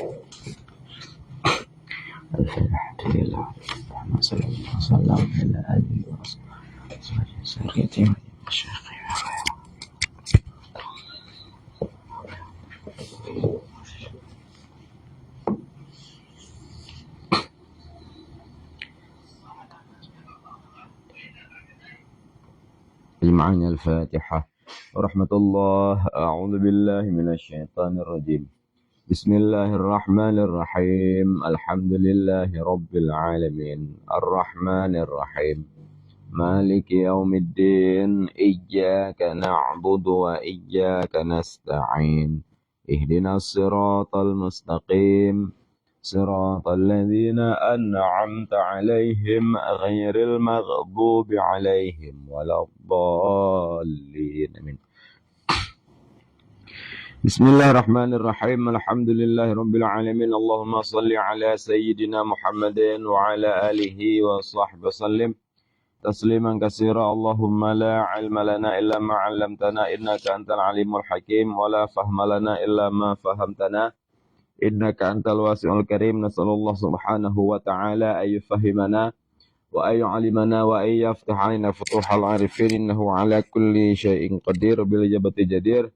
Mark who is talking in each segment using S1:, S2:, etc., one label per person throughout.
S1: Alhamdulillah. Sallallahu ala alihi wa sahbihi. معنا الفاتحة ورحمة الله. أعوذ بالله من الشيطان الرجيم. بسم الله الرحمن الرحيم. الحمد لله رب العالمين الرحمن الرحيم مالك يوم الدين إياك نعبد وإياك نستعين اهدنا الصراط المستقيم صراط الذين أنعمت عليهم غير المغضوب عليهم ولا الضالين. بسم الله الرحمن الرحيم. الحمد لله رب العالمين. اللهم صل على سيدنا محمد وعلى آله وصحبه وسلم تسليما كثيرا. اللهم لا علم لنا إلا ما علمتنا إنك أنت العليم الحكيم ولا فهم لنا إلا ما فهمتنا إنك أنت الواسع الكريم. نسأل الله سبحانه وتعالى أن يفهمنا وأن يعلمنا وأن يفتح علينا فتوح العارفين إنه على كل شيء قدير بالإجابة جدير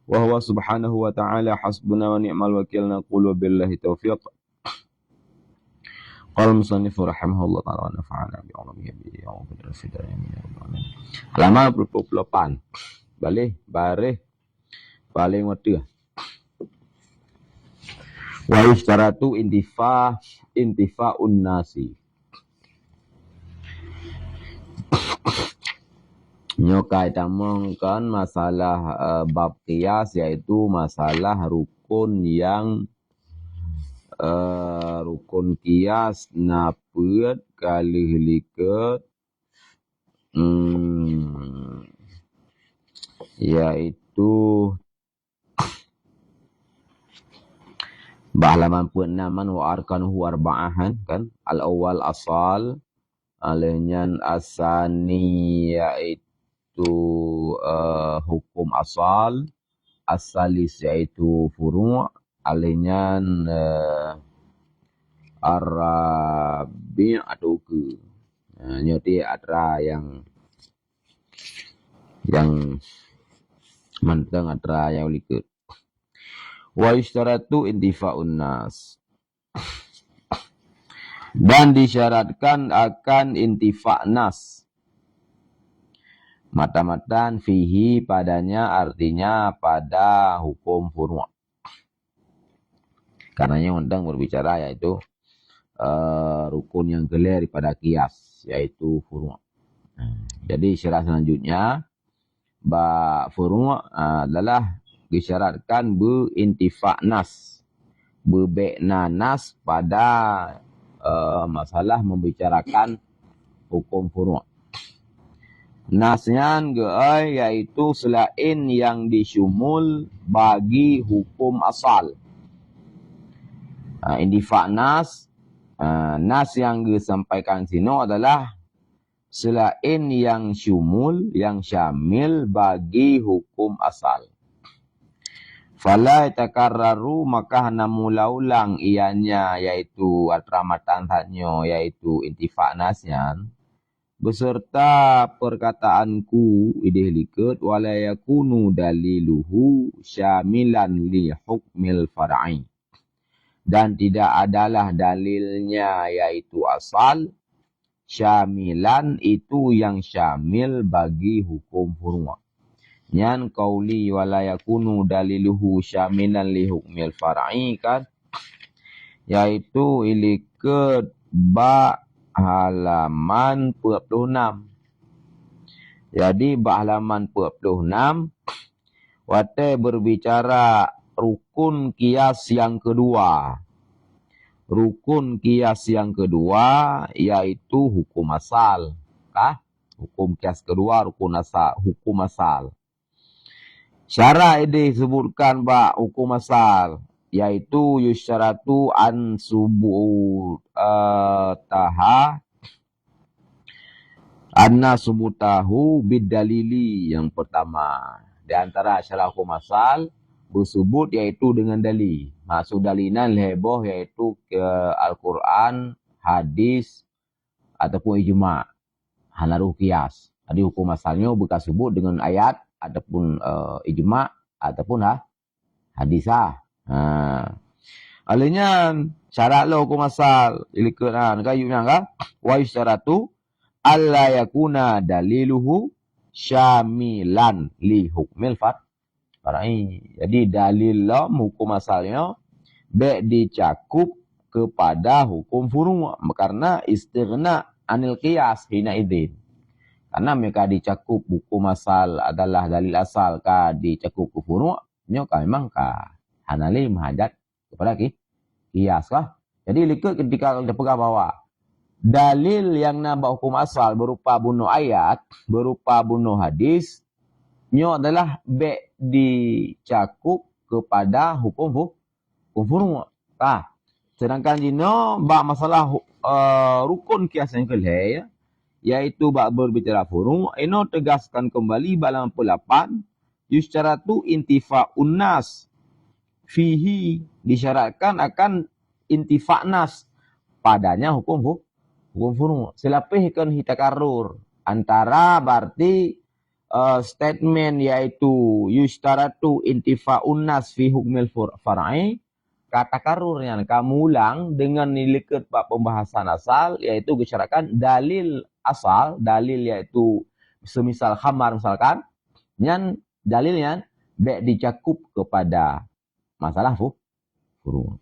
S1: وهو سبحانه وتعالى حسبنا ونعم الوكيل. نقول بالله توفيق. قال المصنف رحمه الله تعالى ونفعنا بعلمه بيوم الفداء. Halaman 28. Balik bareh paling wedeh. Wa istaratu intifa'un nasi. Nyokai tamongkan masalah bab qiyas, yaitu masalah rukun yang rukun qiyas napet kali liket yaitu bahalaman punaman wa arkanuhu arba'ahan kan. Al-awwal asal alenyan asani yaitu hukum asal, asalis yaitu furu', alenyan arabi' atau ke nyoti atra yang manteng atra yang likut. Wa istaratu intifa'un nas, dan disyaratkan akan intifa' nas mata-matan fihi padanya, artinya pada hukum furu'. Karenanya undang berbicara yaitu rukun yang gelar daripada qiyas, yaitu furu'. Jadi syarat selanjutnya furu' adalah disyaratkan berintifa' nas, berbekna nas pada masalah membicarakan hukum furu'. Nasnya yaitu selain yang disyumul bagi hukum asal. Intifa' nas, nas yang disampaikan sini adalah selain yang syumul, yang syamil bagi hukum asal. Fala takarraru, maka namulaulang ianya, yaitu atramatan tanyo, yaitu intifa' nasnya beserta perkataanku idih liket wala yakunu daliluhu syamilan li hukmil far'i, dan tidak adalah dalilnya yaitu asal syamilan itu yang syamil bagi hukum furu'. Nyan qauli wala yakunu daliluhu syamilan li hukmil far'i kan, yaitu iliket halaman 46. Jadi halaman 46 wate berbicara rukun qiyas yang kedua. Rukun qiyas yang kedua yaitu hukum asal. Hukum qiyas kedua rukun asal, hukum asal. Syarat ini disebutkan hukum asal, yaitu yusyaratu an anna subutahu bidalili. Yang pertama di antara syarat hukum asal bersebut yaitu dengan dalil. Maksud dalilan heboh yaitu ke Al-Quran, hadis, ataupun ijma'. Hanaruh kias. Jadi hukum asalnya bekas sebut dengan ayat, ataupun ijma', ataupun hadisah. Alanya syarat lo hukum asal. Ilikun kayunya kan? Wa yusyaratu alla yakuna daliluhu syamilan li hukmil far'i. Jadi dalil lo hukum asalnya dicakup kepada hukum furu' karena istighna anil qiyas hina idzin. Karena mereka dicakup hukum asal adalah dalil asal ka dicakup ke furu' nyo ka memang ka hanali menghajat kepada qiyas kah. Jadi likut ketika kita pegang bahwa dalil yang nambah hukum asal berupa bunuh ayat, berupa bunuh hadis, nyo adalah dicakup kepada hukum furu'. Sedangkan jino bab masalah rukun kias yang kelih ya, yaitu bab berbicara furu', ino tegaskan kembali dalam 88 yusyaratu intifa'un nas fihi, disyaratkan akan intifa' nas padanya hukum furu'. Selapihkan hitakarur antara berarti statement yaitu yusyaratu intifa'un nas fi hukmil far'i, kata karurnya kamu ulang dengan nilai bab pembahasan asal, yaitu disyaratkan dalil asal, dalil yaitu semisal khamar misalkan, yang dalilnya dicakup kepada masalah furu'.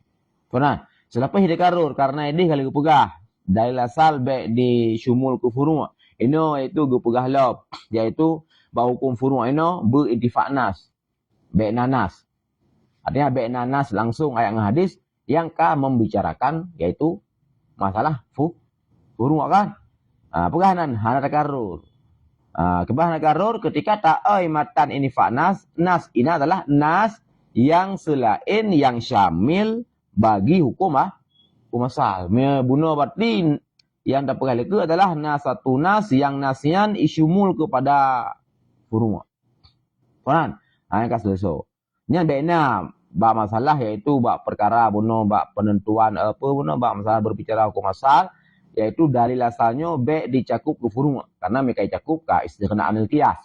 S1: Nah, selepas dikarur karena ini kali gupegah dalil asal disumul ke furu'. Ino itu gupegah lob, yaitu bahwa hukum furu' ino berintifak nas, nanas. Artinya nanas langsung ayat hadis yang membicarakan yaitu masalah furu' kan. Pegahanan hana takarrur. Kebahan takarrur ketika ta'ai matan ini fa'nas, nas ini adalah nas yang selain yang syamil bagi hukum asal. Bunuh berarti yang dapat kali adalah nas satu nas yang nasian isyumul kepada furu'. Kan? Yang selesai. Nya bena bab masalah yaitu bab perkara bunuh bab penentuan bunuh bab masalah berbicara hukum asal, yaitu dalil asalnya dicakup ke furu' karena mereka cakup ka istighna anil qiyas.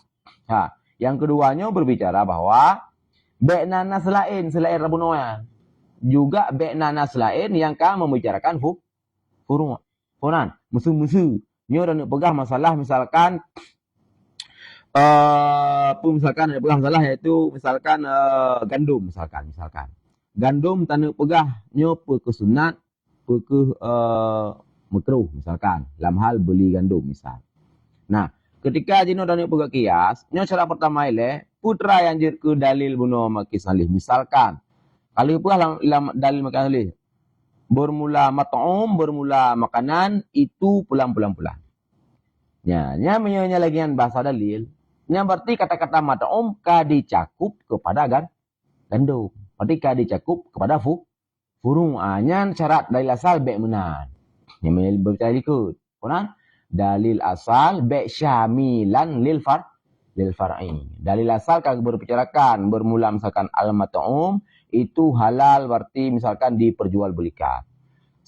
S1: Yang keduanya berbicara bahwa nas lain selain rabunoan juga nas lain yang membicarakan furu'. Konan musuh-musuh nyo dan pegang masalah misalkan misalkan ada pegang masalah yaitu misalkan gandum misalkan gandum tanah pegah nyo ke sunat ke makruh misalkan dalam hal beli gandum misal. Nah, ketika jino dan pegah kias nyo cara pertama ile putra yang jir ke dalil buno makis salih misalkan kalau pegah dalil makis salih bermula mat'um bermula makanan itu pulang. Nya menyonya lagi yang bahasa dalil. Yang berarti kata-kata mat'um dicakup kepada gandum. Berarti dicakup kepada furu'. Nya syarat dalil asal menan. Yang berbicara ikut. Konan dalil asal syamilan lil far'i. Dalil asal kalau berbicarakan bermula misalkan al-mat'um itu halal berarti misalkan diperjualbelikan.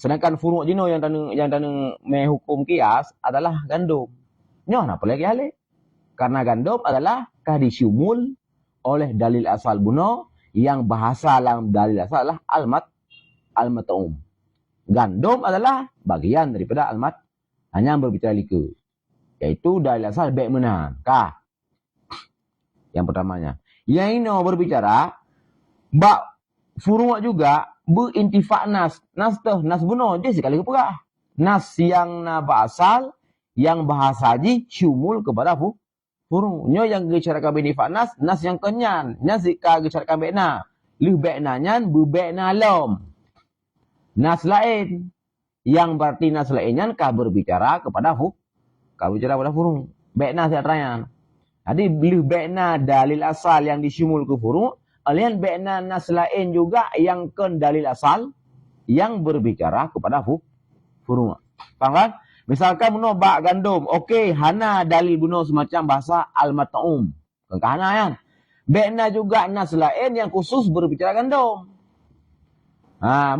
S1: Sedangkan furu' jino yang tanung hukum kias adalah gandum. Nyoh apa lagi hal? Karena gandum adalah disyumul oleh dalil asal buno yang bahasa dalam dalil asal adalah al-mat'um. Gandum adalah bagian daripada hanya berbicara liku. Yaitu dalil asal menan. Yang pertamanya. Yang ini berbicara bak furu' juga berintifak nas. Nas buno je sekali pegah. Nas yang asal yang bahasa haji syumul kepada furu'. Nyo yang gecarakan benifak nas yang kenyan. Nas jika gecarakan bekna. Lih bekna nyan bekna lom. Nas lain. Yang berarti nas lain nyan berbicara kepada furu'. Bekna siatrayan. Jadi lih bekna dalil asal yang disyumul ke furu'. Alian bekna nas lain juga yang dalil asal yang berbicara kepada furu'. Faham kan? Misalkan bunuh bak gandum. Okey, hana dalil bunuh semacam bahasa al-mat'um. Hana kan? Bekna juga nas lain yang khusus berbicara gandum.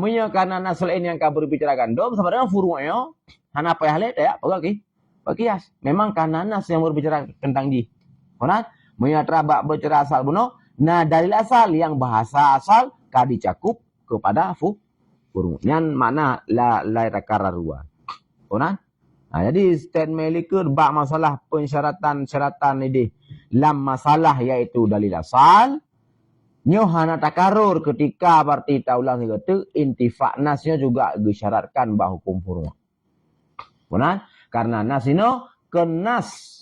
S1: Munya karena nas lain yang kau berbicarakan dom sebenarnya furu'nya hana payah le ya bagi kias. Memang karena nas yang berbicara tentang di. Konan munya terabak berbicara asal buno. Nah dalil asal yang bahasa asal kadi cakup kepada furu'. Yang mana la takarrarua. Konan. Jadi statement likut bab masalah pensyaratan-syaratan ini lam masalah iaitu dalil asal nyo hana takarur ketika berarti taulang kata intifa nasnya juga disyaratkan bah hukum furu'. Benar? Karena nas ini kenas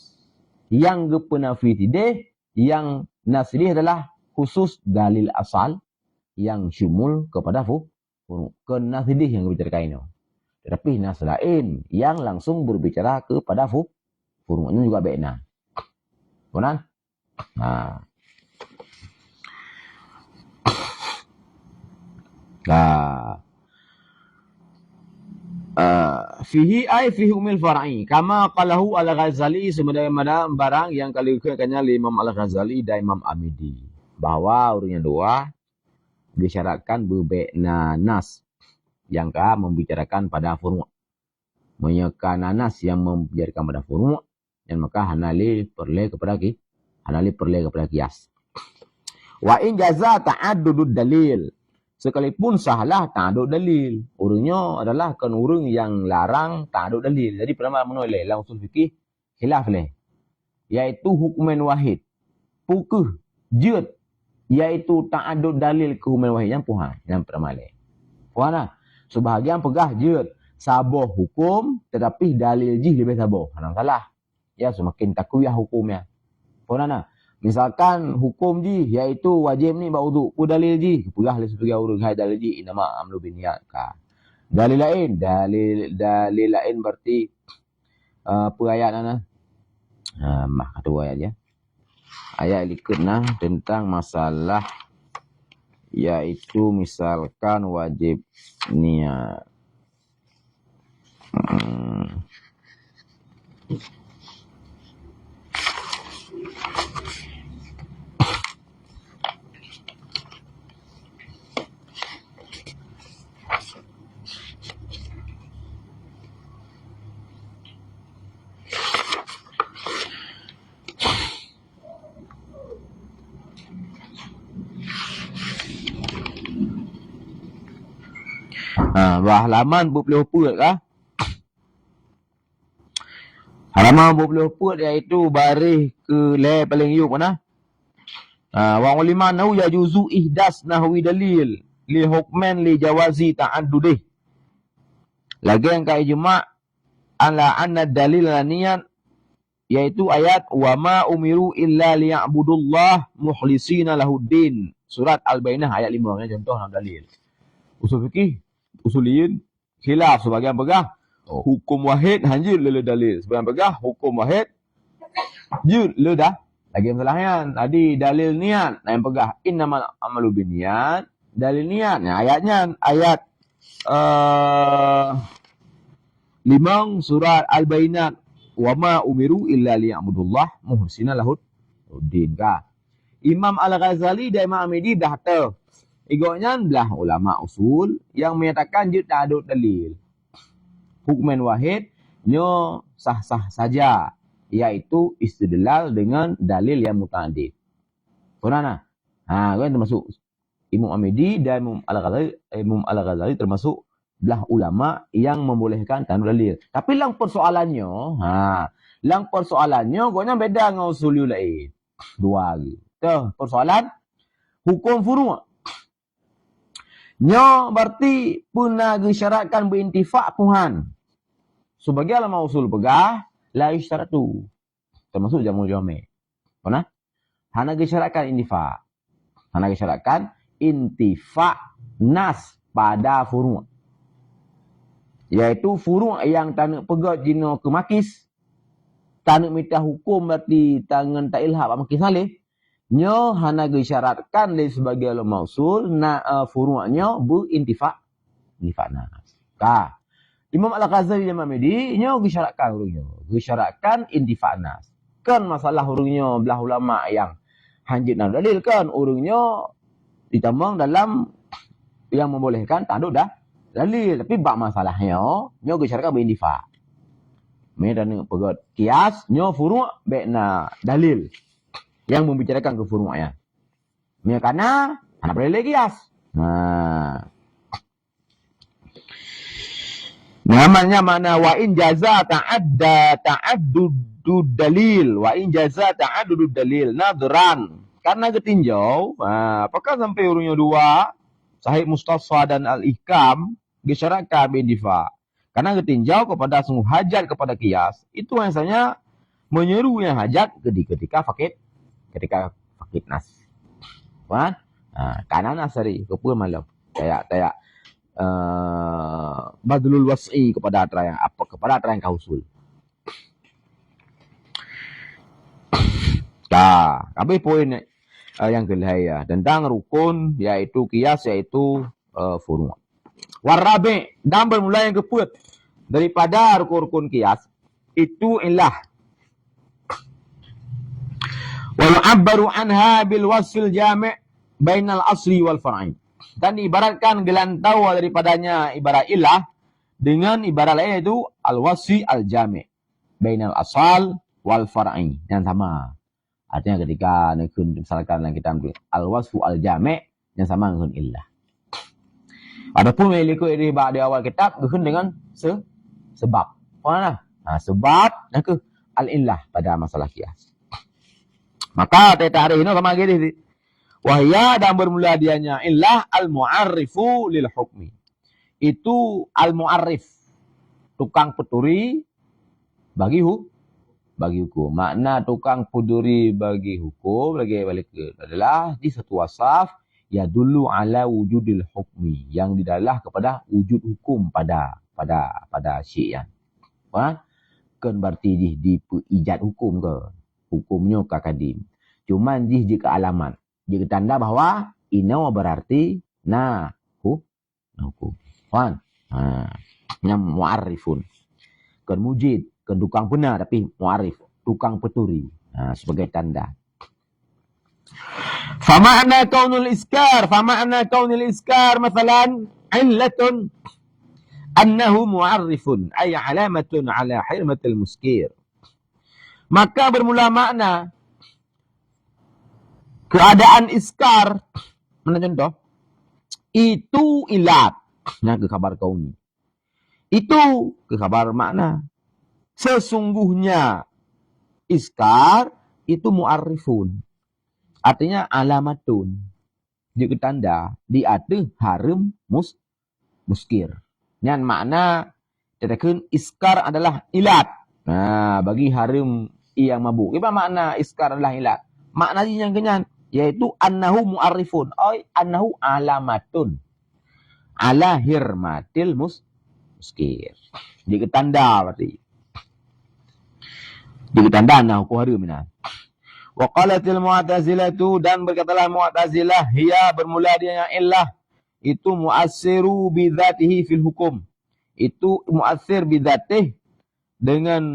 S1: yang gepenafi tideh yang nas ini adalah khusus dalil asal yang syumul kepada furu'. Kenas ini yang berbicara ini. Tetapi nas lain yang langsung berbicara kepada furu'nya juga be'na. Benar? Fihi umil far'i. Kama qalahu al-Ghazali sebagaimana barang yang kali kekannya Imam al-Ghazali dan Imam Amidi. Bahwa urutnya dua disyaratkan bebe'na nas yang membicarakan pada furu'. Menyekan nas yang membicarakan pada furu'. Dan maka hanali perle kepada kias. Wa in jaza ta'addudud dalil. Sekalipun sahlah ta'adud dalil. Urungnya adalah kan urung yang larang ta'adud dalil. Jadi pernah menoleh dalam usul fikih khilaf leh. Yaitu hukman wahid. Pukuh jut yaitu ta'adud dalil ke hukman wahid yang puhan yang pernah leh. Puhan sebahagian pegah jut saboh hukum tetapi dalil jih lebih saboh. Hanam salah. Ya semakin takwiyah hukumnya. Puhan misalkan hukum ji yaitu wajib ni baudu ku dalil ji pegah le sebagai urang hai dalil ji inama amlu biniyat ka dalil lain berarti apa ayat ana mah kedua ayat ya ayat likutna tentang masalah yaitu misalkan wajib niat halaman 24 kah? Halaman 24 iaitu baris ke le paling yuk mana? Wa ulima nahu yajuzu ihdas nahwi dalil li hukman li jawazi ta'addudih. Lagi yang kai ijma' ala anna dalil laniyan yaitu ayat wa ma umiru illa liya'budullah mukhlisina lahuddin. Surat Al-Bainah ayat 5 ya contoh dalil. Usul fikih usuliyin khilaf sebagian pegah hukum wahid hanjir le dalil sebagian pegah hukum wahid jud le dah lagi masalahnya tadi dalil niat yang pegah innamal amalu binniyat dalil niat ayatnya ayat 5 surat Al-Bainah wa ma umiru illa liya'budullah muhsina lahuddin ka. Imam Al-Ghazali dan Imam Amidi dah tahu igoknya belah ulama usul yang menyatakan jud ta'adud dalil. Hukman wahid nyo sah-sah saja yaitu istidlal dengan dalil yang muta'addid. Pernah kan termasuk Imam Amidi dan Imam Al-Ghazali termasuk belah ulama yang membolehkan ta'adud dalil. Tapi lang persoalannya goknya beda dengan usul lain. Dua lagi. Tuh persoalan hukum furu'. Nyo berarti puna disyaratkan berintifak puhan. Sebagai ulama usul pegah la isyaratu. Termasuk jamul jami'. Pernah? Hana disyaratkan intifak. Hana disyaratkan intifak nas pada furu'. Yaitu furu' yang tanuk pegat jino kemakis. Tanuk minta hukum berarti tangan tak ilhaq makis salih. Nyo hana disyaratkan le sebagai ulama usul furu'nya berintifak nas. Ka. Imam Al-Ghazali dan Imam Amidi nyo disyaratkan hurungnya. Disyaratkan intifak nas. Kan masalah hurungnya belah ulama yang hanjit dan dalil kan hurungnya ditambang dalam
S2: yang membolehkan tak ada dah dalil. Tapi bab masalahnya nyo gesarkan berindifa. Medan pegot kias nyo furu' bekna dalil yang membicarakan ke furu'nya. Karena anak boleh kias. Namanya mana wa in jaza ta'addud dalil. Wa in jaza ta'addud dalil nadran. Karena ketinjau, apakah sampai urungnya dua Sahih Mustafa dan Al-Ihkam gesyaratkan bindifa. Karena ketinjau kepada sungguh hajat kepada kias, itu biasanya menyeru yang hajat ketika fakir nas. Kan? Karena nasari kepul malam. Kayak badlul was'i kepada atra yang kausul. Kami poin yang kelihaya tentang rukun yaitu kias yaitu furu'. Warabi dan bermula yang keput daripada rukun kias itu ilah. Wa yu'abbaru anha bil wasfil jami' bainal asli wal far'i. Dan ibaratkan gelantau daripadanya ibarat ilah dengan ibarat lain itu al-wasfi al-jami' bainal asal wal far'i. Yang sama. Artinya ketika misalkan kita ambil al-wasfu al-jami' yang sama dengan ilah. Adapun meliku di awal kitab dengan sebab. Mana? Sebab dan ke al-illah pada masalah kias. Maka hari ini sama gini. Wahya dan bermula dianya illah al-mu'arrifu lil hukmi. Itu al-mu'arrif, tukang peturi bagi hukum. Makna tukang peturi bagi hukum lagi balik adalah di satu wasaf ya dulu ala wujudil hukmi, yang didalah kepada wujud hukum pada syi'an. Kan berarti di ijad hukum ke hukumnya kakadim. Cuman jika alamat, jika tanda bahwa ina berarti hukum. Yang mu'arrifun. Kan mujid, kan tukang benar tapi mu'arrif, tukang peturi. Sebagai tanda. Fama'na kaunul iskar mathalan illatun annahu mu'arrifun ay alamatun ala hirmatil muskir. Maka bermula makna keadaan iskar, mana contoh? Itu ilat. Nah, ke khabar kauni. Itu ke khabar makna. Sesungguhnya iskar itu mu'arrifun. Artinya alamatun. Dia tanda di atas harum muskir. Yang makna katakan iskar adalah ilat. Bagi harum yang mabuk. Apa makna iskar adalah ilat? Makna yang kenyan yaitu annahu mu'arrifun, ay annahu alamatun ala hirmatil muskir. Dia tanda berarti. Dia tanda annahu harum nah. Wa qalatil mu'tazilatu, dan berkatalah mu'tazilah, hiya bermula dia yang illah itu mu'assiru bidzatihi fil hukum. Itu mu'assir bidzatih dengan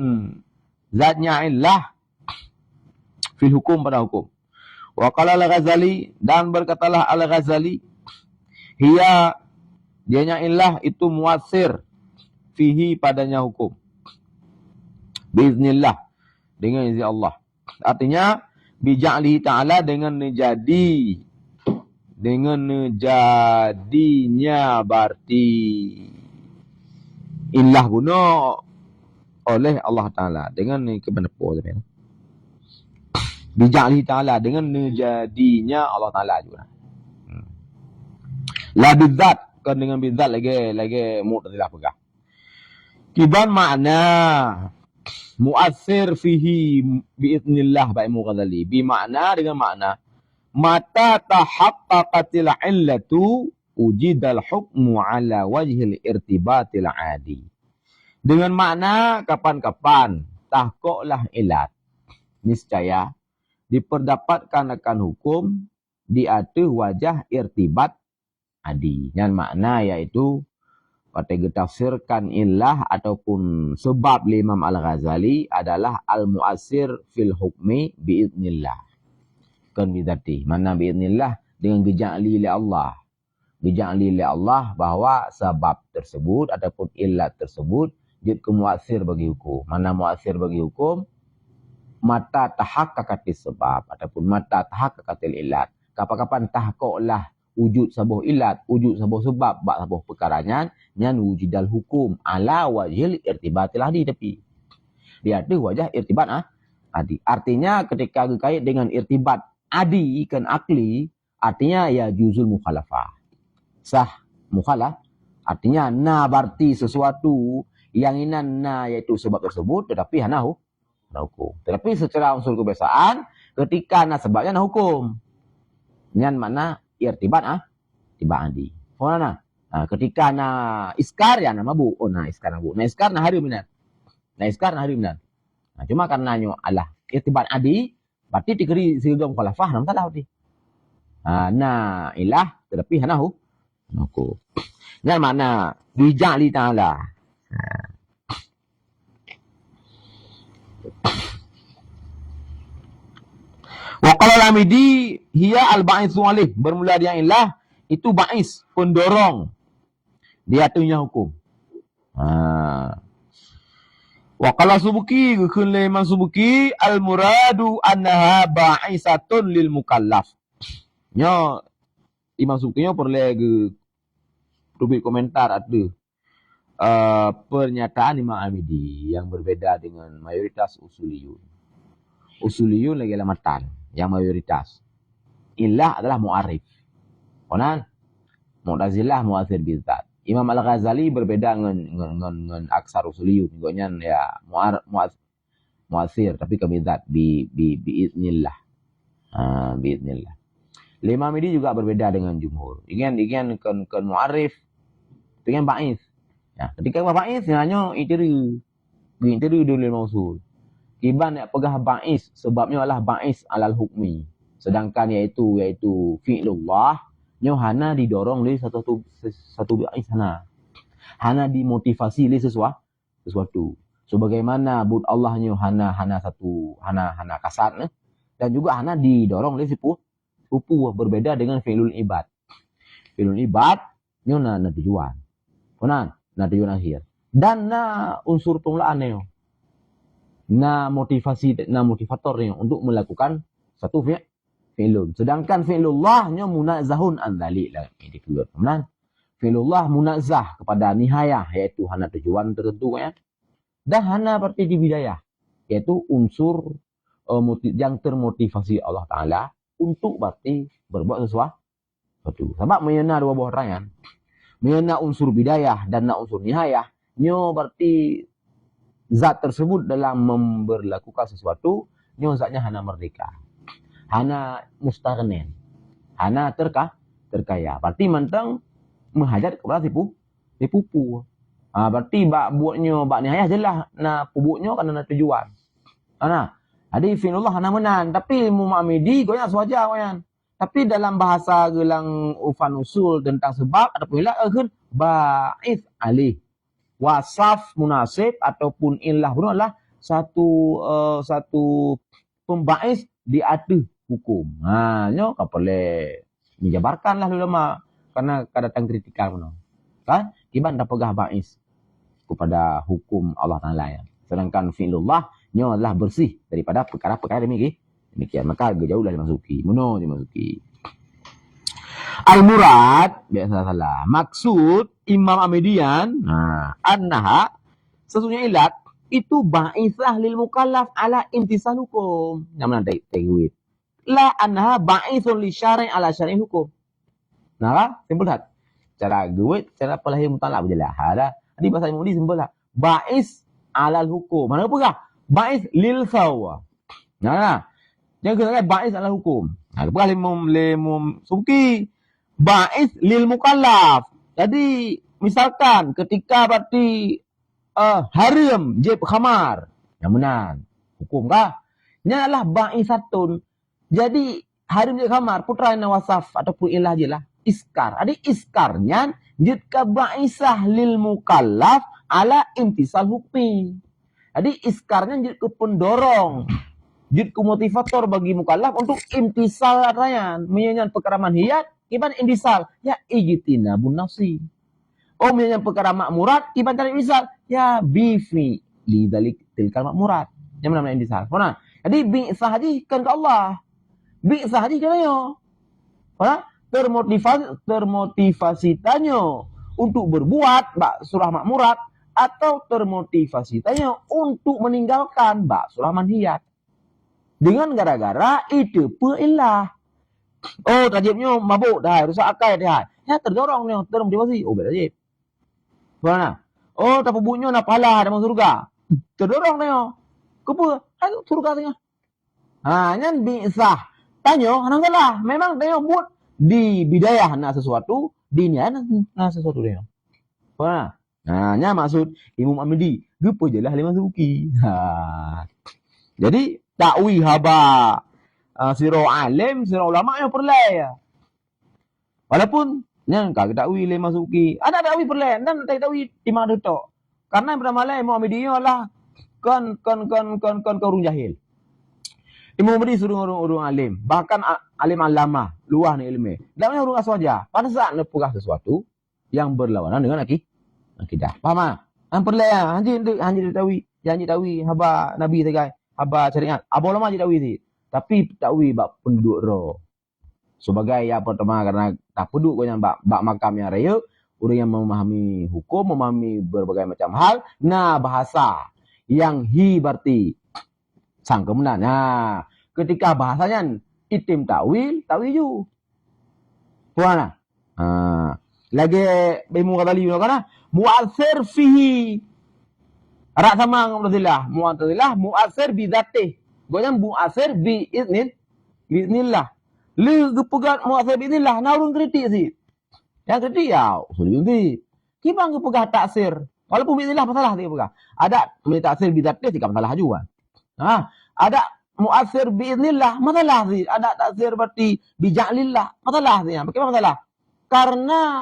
S2: zatnya illah fil hukum pada hukum. Wa qala al-Ghazali, dan berkatalah al-Ghazali, hiya dianya illah itu mu'assir fihi padanya hukum. Biiznillah, dengan izin Allah. Artinya bija'lihi ta'ala dengan nejadinya berarti illah guna oleh Allah Ta'ala dengan kebenaran tadi. Bija'lihi ta'ala dengan nejadinya Allah Ta'ala juga. La bidzat, kan dengan bidzat lagi mu'tazilah pegang. Kiban makna mu'assir fihi biiznillah ba'imu Ghazali. Bimakna dengan makna mata tahaqqaqatil illatu ujidal hukmu ala wajhil irtibatil adi. Dengan makna kapan-kapan tahqiqlah ilat, niscaya diperdapatkan akan hukum di atas wajah irtibat adi. Yang makna yaitu pada ditafsirkan illah ataupun sebab Imam Al-Ghazali adalah al-mu'assir fil hukmi biiznillah. Kan bidati. Mana biiznillah dengan geja'li oleh Allah. Dija'li oleh Allah bahawa sebab tersebut ataupun illat tersebut dia muassir bagi hukum. Mana muassir bagi hukum? Mata tahaqqaqatis sebab ataupun mata tahaqqaqatil illat. Kapan-kapan tahaqquqlah wujud sebuah illat, wujud sebuah sebab, bak sebuah perkaranya, nyan wujudal hukum ala wajhil irtibatil adi tapi. Dia ada wajah irtibat adi. Artinya ketika berkait dengan irtibat adi kan akli, artinya ya juzul mukhalafah. Sah mukhalaf. Artinya na berarti sesuatu yang inan na iaitu sebab tersebut tetapi hana hukum. Tetapi secara unsur kebiasaan ketika na sebabnya na hukum. Nyan mana irtibat tiba adi. Mana? Ketika na iskar ya na mabuk. Oh na iskar mabuk. Na iskar na hari minat. Na iskar na hari minat. Nah, cuma karena nyo Allah irtibat adi berarti dikeri sehingga mukhalafah nam salah berarti. Na ilah tetapi hana hukum. Nyan mana dija'li ta'ala. Wa qala al-Amidi hiya al-ba'itsu alih. Bermula dia ilah itu ba'is, pendorong. Dia tunya hukum. Wa qala Subuki, kulli man Subuki al-muradu annaha ba'isatun lil mukallaf. Nyo Imam Subuki nyo perlu tubik komentar ada pernyataan Imam Amidi yang berbeda dengan mayoritas usuliyun. Usuliyun lagi lamatan yang mayoritas. Ilah adalah mu'arif. Konan Mu'tazilah mu'athir bidzat. Imam Al-Ghazali berbeda dengan aksar usuliyun. Gonya ya mu'athir tapi ke bidzat biiznillah. Biiznillah. Imam Amidi juga berbeda dengan jumhur. Ingin kan mu'arif dengan ba'is. Ya, ketika ba'is hanya interview dulu mausul. Iban nak pegah ba'is sebabnya adalah ba'is alal hukmi. Sedangkan iaitu fi'lullah nyo hana didorong oleh satu ba'is hana. Hana dimotivasi oleh sesuatu. Sebagaimana bud Allah nyo hana kasat dan juga hana didorong oleh sepupu berbeda dengan fi'lul ibad. Fi'lul ibad nyo na tujuan. Konan na tujuan akhir. Dan na unsur tunglaan nyo. Na motivator nyo untuk melakukan satu fi'lun. Sedangkan fi'lullah nyo munazzahun an dzalik lah. Ini kedua. Kemudian fi'lullah munazzah kepada nihayah iaitu hana tujuan tertentu ya. Dan hana berarti di bidayah iaitu unsur yang termotivasi Allah Taala untuk berarti berbuat sesuatu. Sebab mengenal dua buah rangan. Mengenal unsur bidayah dan unsur nihayah nyo berarti zat tersebut dalam memberlakukan sesuatu nyo zatnya hana merdeka. Hana mustaghnin. Hana terkaya. Berarti mentang menghajat kepada tipu. Berarti buatnya bak nihayah jelah na pubuknya karena tujuan. Jadi fi'lullah hana menan, tapi Imam Amidi goyak sewajar goyan. Tapi dalam bahasa gelang ufan usul tentang sebab ataupun ilah akhir ba'ith alih. Wasaf munasib ataupun ilah pun adalah satu pemba'is di atas hukum. Nyo kan boleh menjabarkanlah ulama karena datang kritikal pun. Kan? Iban dah pegah ba'is kepada hukum Allah Taala ya. Sedangkan fi'lullah nyo adalah bersih daripada perkara-perkara demikian. Maka jauh dari masuki. Muno dimasuki. Al-murad biasa salah. Maksud Imam Amidian annaha sesungguhnya ilat itu ba'isah lil mukallaf ala imtisal hukum. Yang mana tajwid. La annaha ba'isun li syar'i ala syar'i hukum. Nah, simpel tak? Cara guwit, cara pelahir mutalak berjelah. Jadi bahasa Imam Amidian simpel tak? Ba'is alal hukum. Mana apa kah? Ba'is lil sawa. Nah, yang kedua ba'is alal hukum. Lepas limum suki ba'is lil mukallaf. Jadi misalkan ketika berarti haram jeb khamar. Yang menang. Hukum kah? Nya adalah ba'isatun. Jadi haram jeb khamar putra na wasaf ataupun ilah je lah. Iskar. Jadi iskarnya jid ka ba'isah lil mukallaf ala imtisal hukmi. Jadi iskarnya jid ke pendorong. Jid ke motivator bagi mukallaf untuk imtisal rayan. Menyanyian perkara manhiyat kiban indisal, ya ijtinabun nafsi. Oh, yang perkara makmurat, kiban tarik indisal, ya bifi lidalik tilkal makmurat. Yang mana indisal. Mana? Jadi bi'sah haji kan ke Allah. Bi'sah haji kan yo. Mana? Termotivasi tanyo untuk berbuat bak surah makmurat atau termotivasi tanyo untuk meninggalkan bak surah manhiyat. Dengan gara-gara itu pe'ilah. Oh, tajibnya mabuk dah, rusak akal dah. Ya terdorong ni, termotivasi. Oh, bertajib. Mana? Oh, tak bunyo nak pahala dalam surga. Terdorong ni. Kepa? Hai surga tengah. Ha, nyan bi'sah. Tanyo, hanang salah. Memang tanyo buat di bidayah nak sesuatu, di niat nak sesuatu dia. Mana? Nah, nya maksud Imam Ahmadi, gepo je lah lima suki. Ha. Jadi takwi haba siro alim, siro ulama yang perlai. Walaupun yang kagak takwi lima suki, ada takwi perlai dan takwi di mana tok. Karena yang pertama lah Imam Ahmadi lah kan orang jahil. Imam Ahmadi suruh orang alim, bahkan alim alama, luah ni ilmu. Dalamnya orang aswaja. Pada saat nak pegah sesuatu yang berlawanan dengan akidah. Faham tak? Yang perlu ya, hanji tawi haba nabi tegai, haba syariat. Abo lama je tawi si. Tapi tawi bab penduduk ro. Sebagai yang pertama karena tak penduduk kau yang bab makam yang raya, orang yang memahami hukum, memahami berbagai macam hal, nah bahasa yang hi berarti sang kemudian. Nah, ketika bahasanya itim takwil ju. Puana. Lagi bemu kata liu kana mu'assir fihi. Rak sama ngomong mu'assir bi dzatih. Goyang mu'assir bi iznillah. Lu gepegat mu'assir bi iznillah, nah urung kritik sih. Yang kritik ya usul yundi. Kibang gepegat taksir. Walaupun bi iznillah masalah dia pegah. Ada taksir bi dzatih tidak masalah juga. Ada mu'assir biiznillah, masalah sih. Ada taksir berarti bija'lillah, masalah sih. Bagaimana masalah? Karena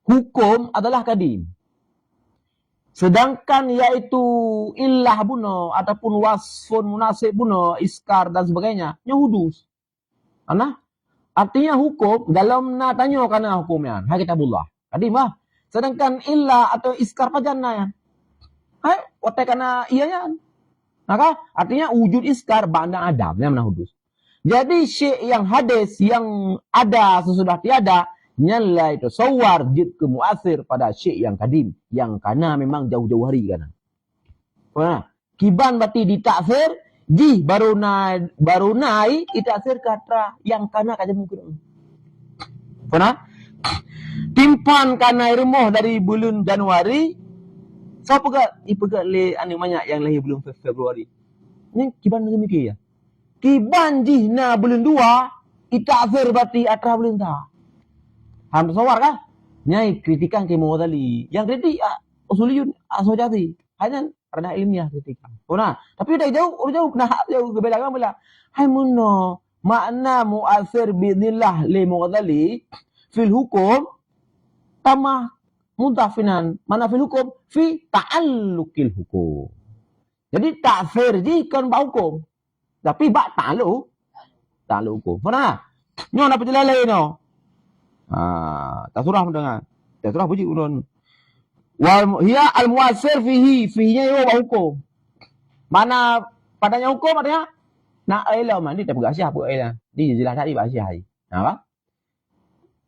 S2: hukum adalah kadim. Sedangkan yaitu illah buno, ataupun wasfun munasib buno, iskar dan sebagainya, nyahudus. Artinya hukum, dalam na tanya karena hukumnya. Hai kitabullah. Kadim lah. Sedangkan illah atau iskar pajanna ya. Hai, watai karena ianya. Maka artinya wujud iskar ba'da adam yang menahudus. Jadi syekh yang hadis yang ada sesudah tiada nyalai itu sawar jid ke muasir pada syekh yang kadim yang kana memang jauh-jauh hari kana. Nah, kiban berarti ditaksir ji baru naik ditaksir kata yang kana kaja mungkin. Pernah? Timpan kana remoh dari bulan Januari. So pegat le anu banyak yang lahir belum Februari. Ni kiban macam mikir ya. Kiban jihna bulan 2, itakhir berarti atra bulan ta. Ham sawar kan? Nyai kritikan ke Mughazali. Yang kritik usuliyun aswajati. Hanya karena ilmiah kritikan. Nah, tapi udah jauh ke belakang pula. Hai munno makna mu'assir bi'idznillah li Mughazali fil hukum tamah muntafinan mana fil hukum fi ta'alluqil hukum. Jadi taksir ji kan ba hukum. Tapi ba ta'alluq hukum. Pernah? Nyo nak perjalanan no. Tak surah mendengar. Tak surah puji urun. Wal hiya al mu'assir fihi-nya yo ba hukum. Mana padanya hukum artinya nak ailah mandi tak bergasyah apa ailah. Di jelas tadi ba syah. Apa?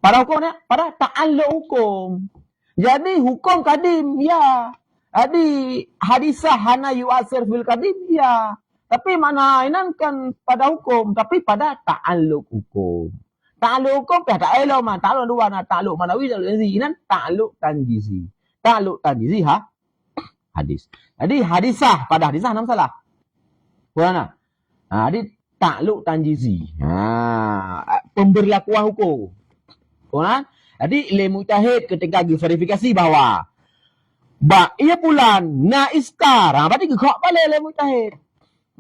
S2: Pada hukumnya pada ta'alluq hukum. Jadi hukum kadim, ya. Jadi hadisah hana yu'asir fil kadim, ya. Tapi mana inan kan pada hukum, tapi pada ta'alluq hukum. Ta'alluq hukum, tak elok man. Ta'alluq dua, ta'alluq manawi, ta'alluq tanjizi. Inan ta'alluq tanjizi. Ta'alluq tanjizi, hadis. Jadi hadisah, pada hadisah, nama salah. Bukan. Jadi ta'alluq tanjizi. Pemberlakuan hukum. Bukan. Jadi ilmu mujtahid ketika verifikasi bahawa ia bulan na iskar. Berarti kekok balik ilmu mujtahid.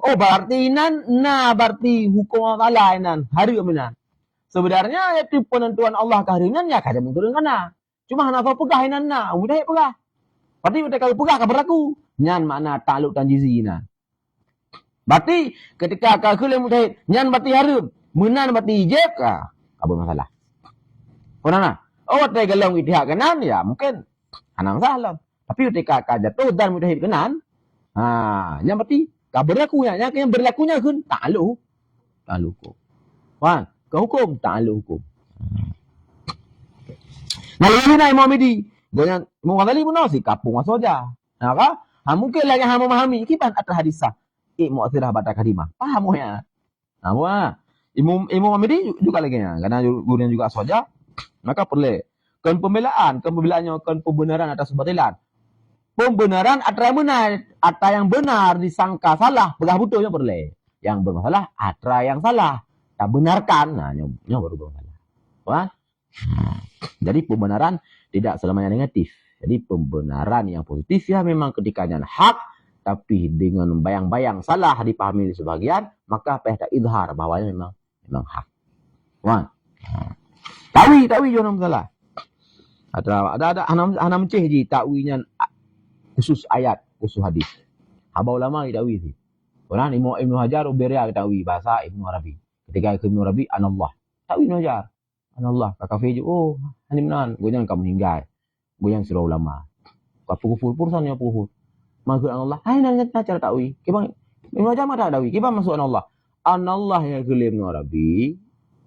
S2: Oh berarti inan berarti hukum Allah inan hari minan. Sebenarnya itu penentuan Allah keharian ya kada mungkin kana. Cuma hana pegah inan mujtahid pegah. Berarti mereka pegah ka berlaku. Nyan makna ta'alluq tanjizi inan. Berarti ketika kalkul ilmu mujtahid nyan berarti harum, menan berarti ijab apa masalah. Pernah? Oh, tay galong itihak kanan ya mungkin anang salah. Tapi ketika jatuh dan mutahib kanan, yang berarti berlakunya, yang berlakunya kan ta'alluq hukum. Wan, ke hukum ta'alluq hukum. Nah, lalu na Imam Midi, goyan Imam Ghazali pun si kapung saja. Nah, mungkin lagi memahami kiban atas hadisah. Mu'athirah bata kalimah. Paham ya? Nah, Imam Midi juga lagi ya, karena gurunya juga saja, maka perlu kan pembelaannya kan pembenaran atas kebatilan. Pembenaran atra benar, atra yang benar disangka salah, pegah betulnya perlu. Yang bermasalah atra yang salah, tak benarkan, nya baru bermasalah. Wah. Jadi pembenaran tidak selamanya negatif. Jadi pembenaran yang positif ya memang ketikanya hak, tapi dengan bayang-bayang salah dipahami sebagian, maka pihak izhar bahwanya memang hak. Wah. Tawi jangan salah. Ada ana menceh ji takwinya khusus ayat, khusus hadis. Haba ulama takwi sih. Orang Ibnu Hajar uberia takwi bahasa Ibnu Arabi. Ketika Ibnu Arabi anallah. Takwi Ibnu Hajar. Anallah kakak feju hanimnan goyan kamu meninggal. Goyan surah ulama. Kapu kufur pursannya puhur. Maksud anallah. Hai nanya cara takwi. Kibang Ibnu Hajar mah takwi. Kibang masuk anallah. Anallah yang ke Ibnu Arabi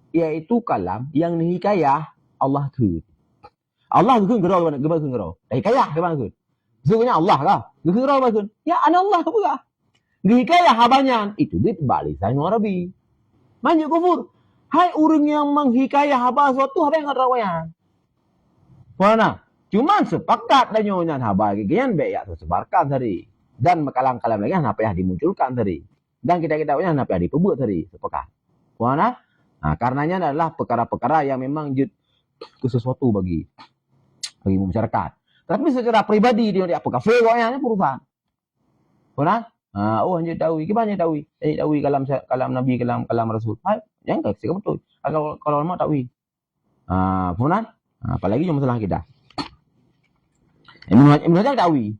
S2: yaitu kalam yang hikayah Allah tu. Allah tu gerau ke gerau. Hikayah ke bang. Sebenarnya Allah kah? Gerau bang. Ya anallah apa kah? Hikayah habanya itu balik saya Arabi. Banyak kufur. Hai orang yang menghikayah haba suatu haba yang rawayan. Mana? Cuma sepakat dan nyonya haba gigian be ya sebarkan tadi. Dan makalang-kalang lagi apa yang dimunculkan tadi. Dan kita punya apa yang diperbuat tadi sepakat. Mana? Nah, karenanya adalah perkara-perkara yang memang ke sesuatu bagi masyarakat. Tapi secara pribadi dia apa kafe goyangnya perusahaan. Mana? Anjir tahu, gimana tahu? Tahu kalam Nabi, kalam Rasul. Yang tak sih betul. Kalau lama tahu. Punan. Apalagi cuma masalah kita. Ibnu Hajar tahu.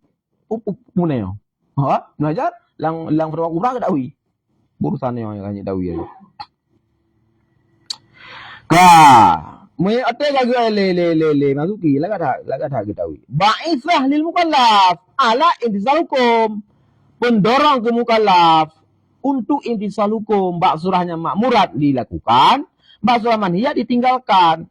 S2: Punan. Ibnu Hajar lang berapa kurang tahu. Urusan yang kan tahu ya. Ada lagi le masuki laga kita tahu. Ba'ithah lil mukallaf ala intisal hukum. Pendorong ke mukallaf untuk intisal hukum. Bak surahnya makmurat dilakukan, bak surah manhiyat ditinggalkan.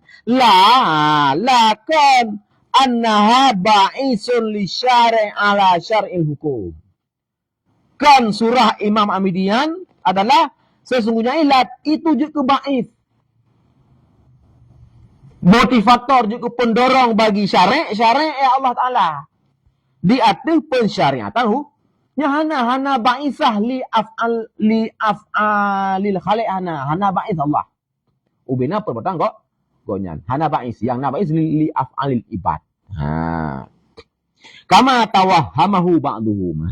S2: Lakon annaha ba'isun li syari' ala syar'il hukum. Kan surah Imam Amidian adalah sesungguhnya ilat itu juga ba'ith. Motivator juga pendorong bagi syari' ya Allah Ta'ala. Di atas pensyariatan hana ba'isah li af'alil khaliq hana ba'is Allah. Ubina perbuatan kok gonyan. Hana ba'is yang na ba'is li af'alil ibad. Kama tawahhamahu ba'duhum.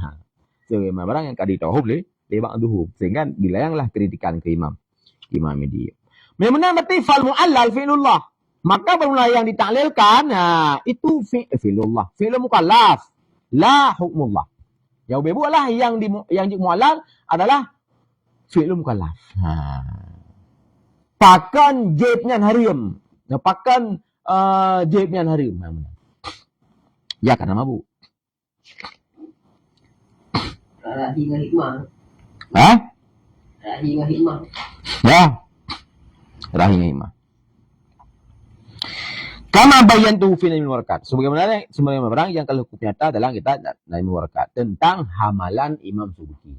S2: Sebagaimana barang yang kadi tawahhum li ba'duhum. Sehingga dilayanglah kritikan ke Imam ini. Memang berarti fal mu'allal fi'lullah. Maka formula yang ditaklilkan itu fi'lullah. Fi'lul mukallaf. La hukmullah. Yang bebulah yang mu'allal adalah fi'lul mukallaf. Pakan jebnya harim. Pakan jebnya harim. Ya karena mabuk.
S3: Rahi dengan hikmah. Rahi dengan hikmah.
S2: Ya. Rahi dengan hikmah. Kama bayantu fi ilmu warakat. Sebagaimana barang yang kalau hukum nyata dalam kita ilmu warakat tentang hamalan Imam Subki.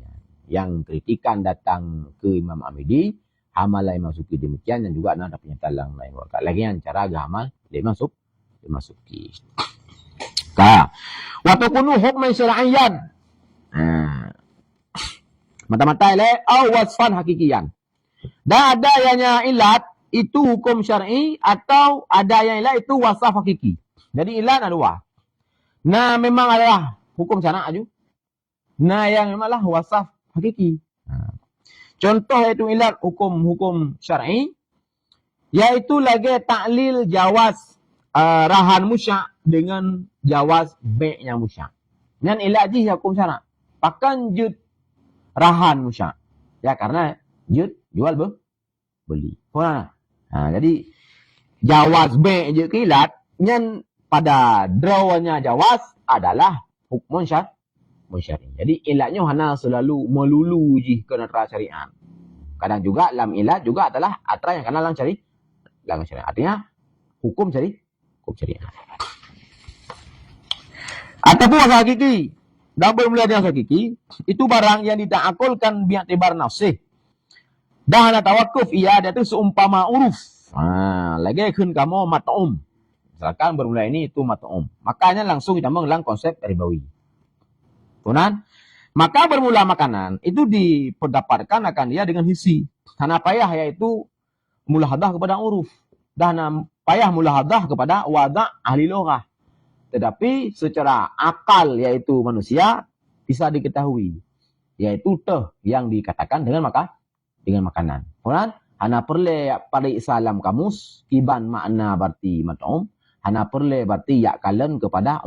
S2: Yang kritikan datang ke Imam Amidi, hamalan Imam Subki demikian dan juga ada pernyataan dalam ilmu warakat. Lagi yang cara hamal Imam Subki. Wa takunu hukman syar'iyyan. Mata-mata ile au wasfan hakikiyan. Dan ada yang ilat itu hukum syar'i atau ada yang ilah itu wasaf hakiki. Jadi ilah ada dua. Nah memang adalah hukum syara' aja. Nah yang memanglah wasaf hakiki. Contoh itu ilah hukum syar'i yaitu lagi taklil jawaz rahan musya' dengan jawaz be' yang musya'. Dan ilah aja hukum syara'. Pakan jud rahan musya'. Ya karena jud jual beli. Jadi jawaz be je kilat, nyan pada drawanya jawaz adalah hukmun syar'i. Jadi ilatnya hana selalu melulu je ke atra syariat. Kadang juga lam ilat juga adalah atra yang kena lam syariat. Artinya hukum syariat. Ataupun wasa hakiki. Dan bermula dengan hakiki, itu barang yang dita'akulkan bi'atibar nafsih. Dah hana tawakuf, ia ada tu seumpama uruf. Lagi kun kamu mat'um. Misalkan bermula ini itu mat'um. Makanya langsung kita mengelang konsep ribawi. Kemudian, maka bermula makanan itu diperdapatkan akan dia dengan hisi. Hana payah yaitu mulahadah kepada uruf. Dan payah mulahadah kepada wada' ahli loghah. Tetapi secara akal yaitu manusia bisa diketahui. Yaitu teh yang dikatakan dengan makanan. Kemudian, hana perle pada salam kamus, iban makna berarti mat'um. Hana perle berarti yakkalan kepada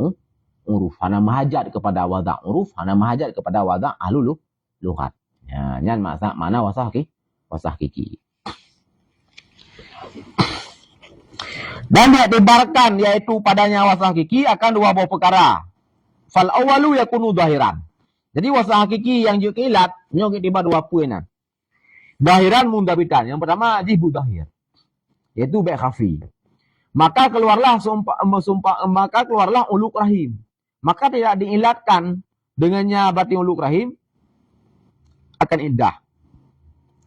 S2: uruf. Hana mahajat kepada wada' uruf. Hana mahajat kepada wada' ahlu lughat. Ya, nyan makna wasah hakiki. Dan diiktibarkan yaitu padanya wasah hakiki akan dua buah perkara. Fal awalu yakunu zahiran. Jadi wasah hakiki yang juga ilat, nyo iktibar dua poin. Zahiran mundabitan. Yang pertama jibu zahir. Yaitu baik khafi. Maka keluarlah uluk rahim. Maka tidak diilatkan dengannya berarti uluk rahim akan indah.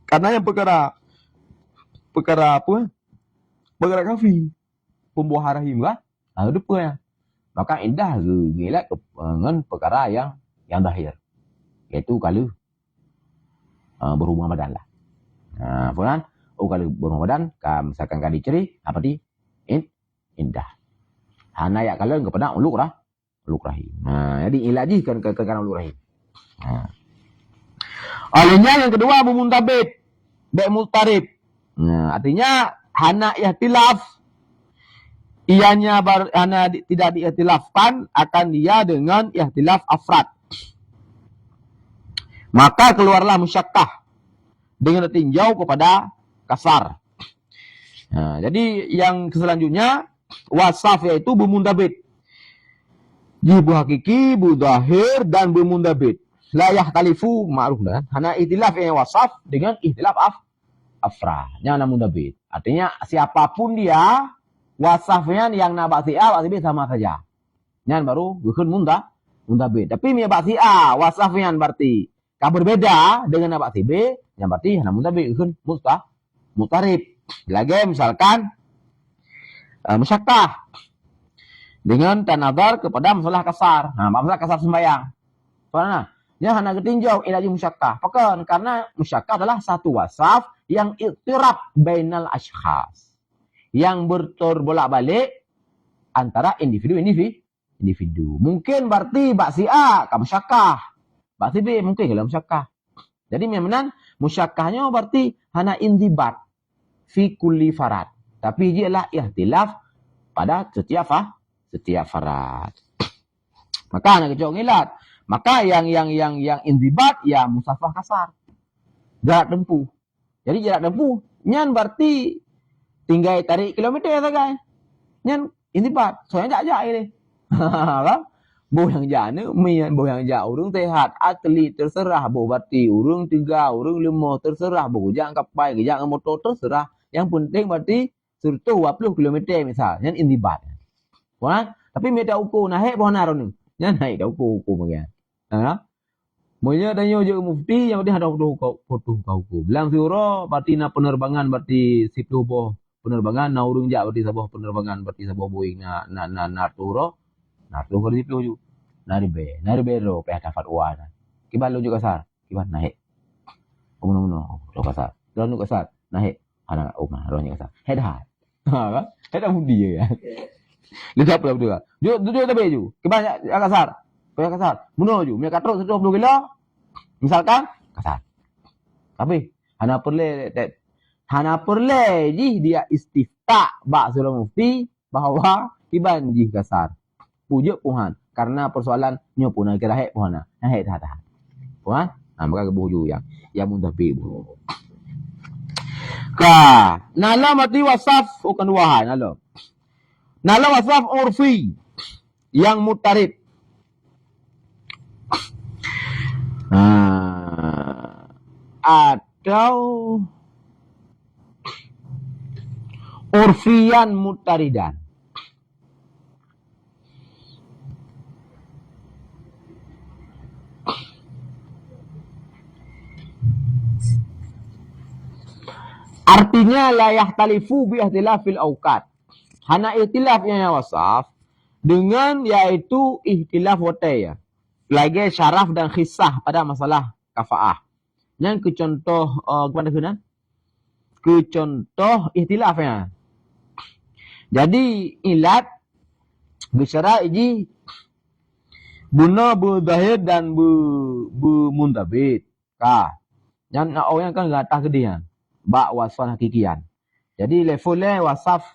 S2: Karena yang perkara apa? Perkara khafi. Pembuah rahim kan? Ada apa ya? Maka indah gilat dengan perkara yang zahir. Yaitu kalau berhubungan badan lah. Kemudian, kalau berhubungan badan, misalkan kali ceri, apa di? Indah. Hana ya kalau kepada uluk rahim. Jadi ilajikan ke uluk rahim. Olehnya yang kedua mumuntabit. Bek multarib. Artinya, hana ihtilaf. Ianya hana tidak diihtilafkan akan dia dengan ihtilaf afrad. Maka keluarlah musyakkah dengan tinjau kepada kasar. Jadi yang selanjutnya wasaf yaitu bumundabit. Jibu hakiki, budahir dan bumundabit. La yahtalifu ma'ruf dan hana ihtilaf yang wasaf dengan ihtilaf afrad. Yang mundabit. Artinya siapapun dia wasafnya yang na ba'si A, ba'si B sama saja. Yang baru bukan mundabit. Tapi mi ba'si A, wasafnya berarti berbeda dengan na ba'si B, yang berarti hana mundabit bukan mutarib. Lagi misalkan musyakkah dengan tanadar kepada masalah kasar. Masalah kasar sembahyang. Soalnya, dia hana ketinjau ilaji musyakkah. Bukan, karena musyakkah adalah satu wasaf yang iktirab bainal ashkhas. Yang berbolak-balik antara individu. Mungkin berarti ba'si A ka musyakkah. Ba'si B mungkin kalau musyakkah. Jadi memang musyakkahnya berarti hana indibat fi kulli farad. Tapi dia lah ihtilaf pada setiap farad. Maka anak kecil ngilat. Maka yang indibat ya musafah kasar. Jarak tempuh. Jadi jarak tempuh nyan berarti tinggal tarik kilometer saja. Nyan indibat. Soalnya jak ini. Kan? Boh yang jana, boh yang jauh urung sehat, atlet terserah, boh berarti urung 3, urung 5 terserah, boh jangan kapal, jangan motor terserah. Yang penting berarti surtu 20 km misal, yang indibat. Kan? Tapi mereka ukur naik boh naron ni. Yang naik dah ukur bagian. Monya tanya je mufti yang dia ada foto kau. Bilang surah berarti na penerbangan berarti situ boh penerbangan na urung jak berarti sabah penerbangan berarti sabah Boeing na turo. Nah, tu kalau itu ju. Nari bero peh dapat uang. Kiban lu juga kasar. Kiban naik. Umno. Lu kasar. Lu kasar. Naik. Anak rumah rohnya kasar. Hedah. Kan? Hedah mudi ya. Lihat pula betul. Duduk tapi ju. Kiban kasar. Peh kasar. Muno ju. Mereka terus 20 kilo. Misalkan kasar. Tapi hana perle ji dia istifta ba surah mufti bahwa kiban ji kasar. Pujuk Tuhan karena persoalan nyo pun kira hek pohana hek dah Tuhan maka kebuju yang mudah pi Ka. Nala mati wasaf bukan wahan nala. Nala wasaf urfi yang mutarid. Atau urfian mutaridan. Artinya la yahtalifu bi ihtilafil awqat. Hana ihtilafnya wasaf dengan yaitu ihtilaf wataya. Lagi syaraf dan khisah pada masalah kafaah. Yang ke contoh kepada kenan? Ke contoh ihtilafnya. Jadi ilat bisyara iji buna berdahir dan bermuntabit. Yang orang kan gatah kedian. Bak wasaf hakikian. Jadi level le wasaf